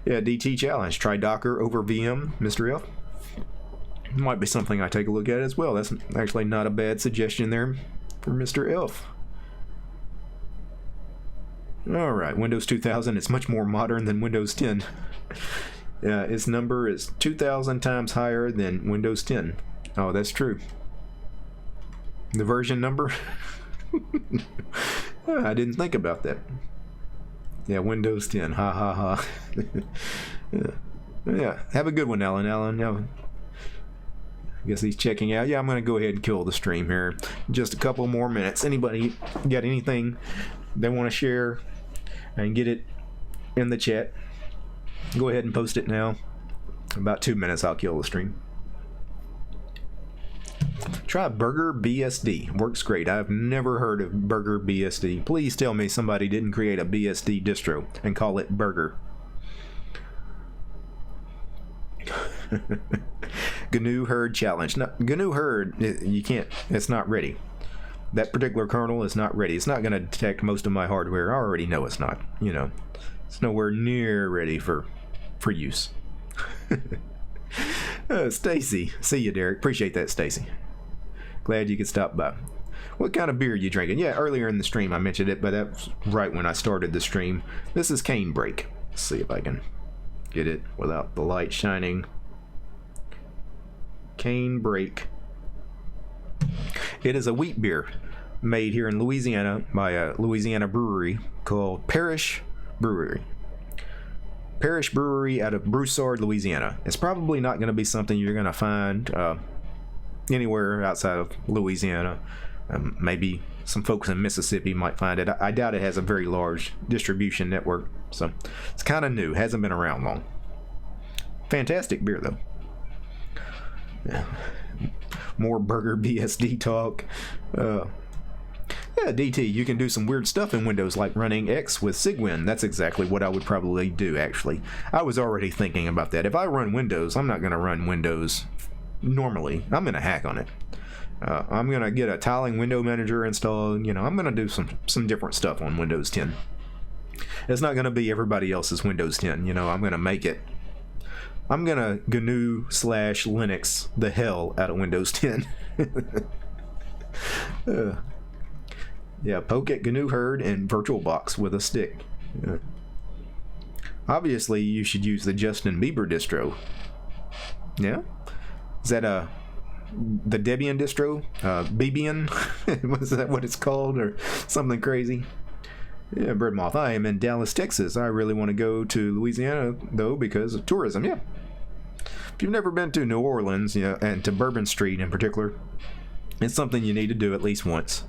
Yeah, DT challenge. Try Docker over VM, Mr. F. Might be something I take a look at as well. That's actually not a bad suggestion there for Mr. Elf. Alright, Windows 2000 is much more modern than Windows 10. Its number is 2,000 times higher than Windows 10. Oh, that's true. The version number? I didn't think about that. Yeah, Windows 10. Ha ha ha. Yeah, have a good one, Alan. I guess he's checking out. Yeah, I'm going to go ahead and kill the stream here. Just a couple more minutes. Anybody got anything they want to share and get it in the chat? Go ahead and post it now. About 2 minutes, I'll kill the stream. Try Burger BSD. Works great. I've never heard of Burger BSD. Please tell me somebody didn't create a BSD distro and call it Burger. GNU Herd challenge. No, GNU Herd, you can't, it's not ready. That particular kernel is not ready. It's not going to detect most of my hardware. I already know it's not. You know, it's nowhere near ready for use. Stacy. See you, Derek. Appreciate that, Stacy. Glad you could stop by. What kind of beer are you drinking? Yeah, earlier in the stream I mentioned it, but that's right when I started the stream. This is Canebrake. Let's see if I can get it without the light shining. Canebrake. It is a wheat beer made here in Louisiana by a Louisiana brewery called Parish Brewery. Parish Brewery out of Broussard, Louisiana. It's probably not going to be something you're going to find anywhere outside of Louisiana. Maybe some folks in Mississippi might find it. I doubt it has a very large distribution network, so it's kind of new. Hasn't been around long. Fantastic beer, though. Yeah. More Burger BSD talk. Yeah, DT, you can do some weird stuff in Windows like running X with Cygwin. That's exactly what I would probably do, actually. I was already thinking about that. If I run Windows, I'm not going to run Windows normally. I'm going to hack on it. I'm going to get a tiling window manager installed. You know, I'm going to do some different stuff on Windows 10. It's not going to be everybody else's Windows 10. You know, I'm going to make it. I'm going to GNU/Linux the hell out of Windows 10. Yeah, poke at GNU Herd and VirtualBox with a stick. Yeah. Obviously, you should use the Justin Bieber distro. Yeah? Is that the Debian distro? Bebian? Was that what it's called? Or something crazy? Yeah, Birdmoth. I am in Dallas, Texas. I really want to go to Louisiana, though, because of tourism. Yeah. If you've never been to New Orleans, you know, and to Bourbon Street in particular, it's something you need to do at least once.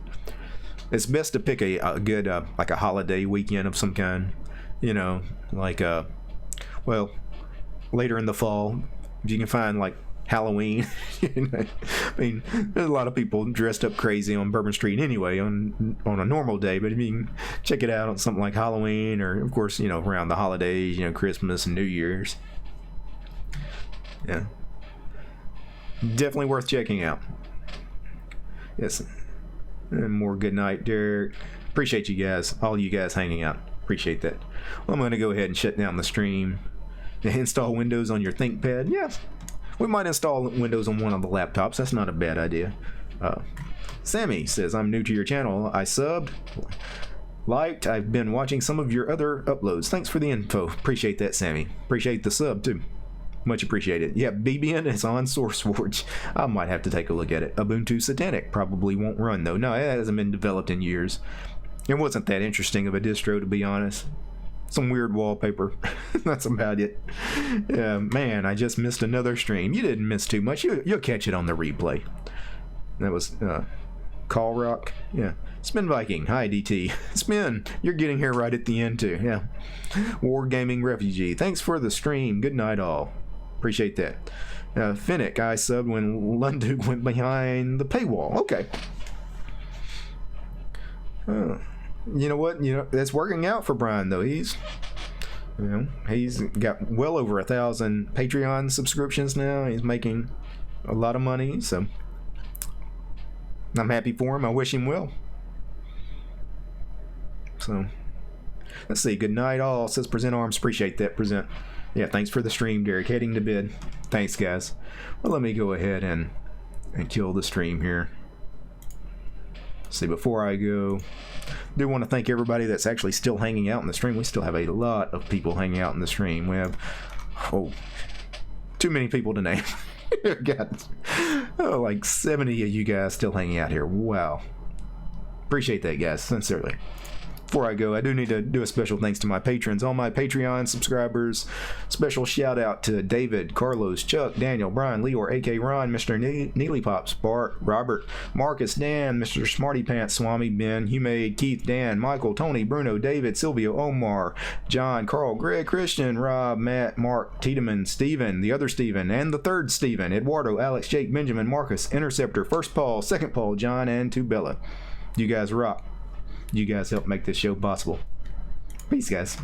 It's best to pick a good, like a holiday weekend of some kind, you know, like, well, later in the fall, if you can find, like, Halloween. I mean, there's a lot of people dressed up crazy on Bourbon Street anyway on a normal day, but if you can check it out on something like Halloween or, of course, you know, around the holidays, you know, Christmas and New Year's. Yeah. Definitely worth checking out. Yes. And more good night, Derek. Appreciate you guys, all you guys hanging out. Appreciate that. Well, I'm going to go ahead and shut down the stream. Install Windows on your ThinkPad. Yeah, we might install Windows on one of the laptops. That's not a bad idea. Sammy says, I'm new to your channel. I subbed, liked. I've been watching some of your other uploads. Thanks for the info. Appreciate that, Sammy. Appreciate the sub, too. Much appreciated. Yeah, Bebian is on SourceForge. I might have to take a look at it. Ubuntu Satanic probably won't run, though. No, it hasn't been developed in years. It wasn't that interesting of a distro, to be honest. Some weird wallpaper. That's about it. Yeah, man, I just missed another stream. You didn't miss too much. You'll catch it on the replay. That was Call Rock. Yeah. Spin Viking. Hi, DT. Spin, you're getting here right at the end, too. Yeah. Wargaming Refugee. Thanks for the stream. Good night, all. Appreciate that. Finnick, I subbed when Lunduke went behind the paywall. Okay. You know what? You know, that's working out for Brian, though. He's got well over 1,000 Patreon subscriptions now. He's making a lot of money, so I'm happy for him. I wish him well. So, let's see. Good night, all. Says Present Arms. Appreciate that. Present. Yeah, thanks for the stream, Derek. Heading to bed. Thanks, guys. Well, let me go ahead and kill the stream here. See, before I go, I do want to thank everybody that's actually still hanging out in the stream. We still have a lot of people hanging out in the stream. We have, too many people to name. Got like 70 of you guys still hanging out here. Wow. Appreciate that, guys, sincerely. Before I go, I do need to do a special thanks to my patrons, all my Patreon subscribers. Special shout out to David, Carlos, Chuck, Daniel, Brian, Leor, AK Ron, Mr. Neely Pops, Bart, Robert, Marcus, Dan, Mr. Smarty Pants, Swami, Ben, Humade, Keith, Dan, Michael, Tony, Bruno, David, Silvio, Omar, John, Carl, Greg, Christian, Rob, Matt, Mark, Tiedemann, Steven, the other Steven, and the third Steven, Eduardo, Alex, Jake, Benjamin, Marcus, Interceptor, First Paul, Second Paul, John, and Tubella. You guys rock. You guys help make this show possible. Peace, guys.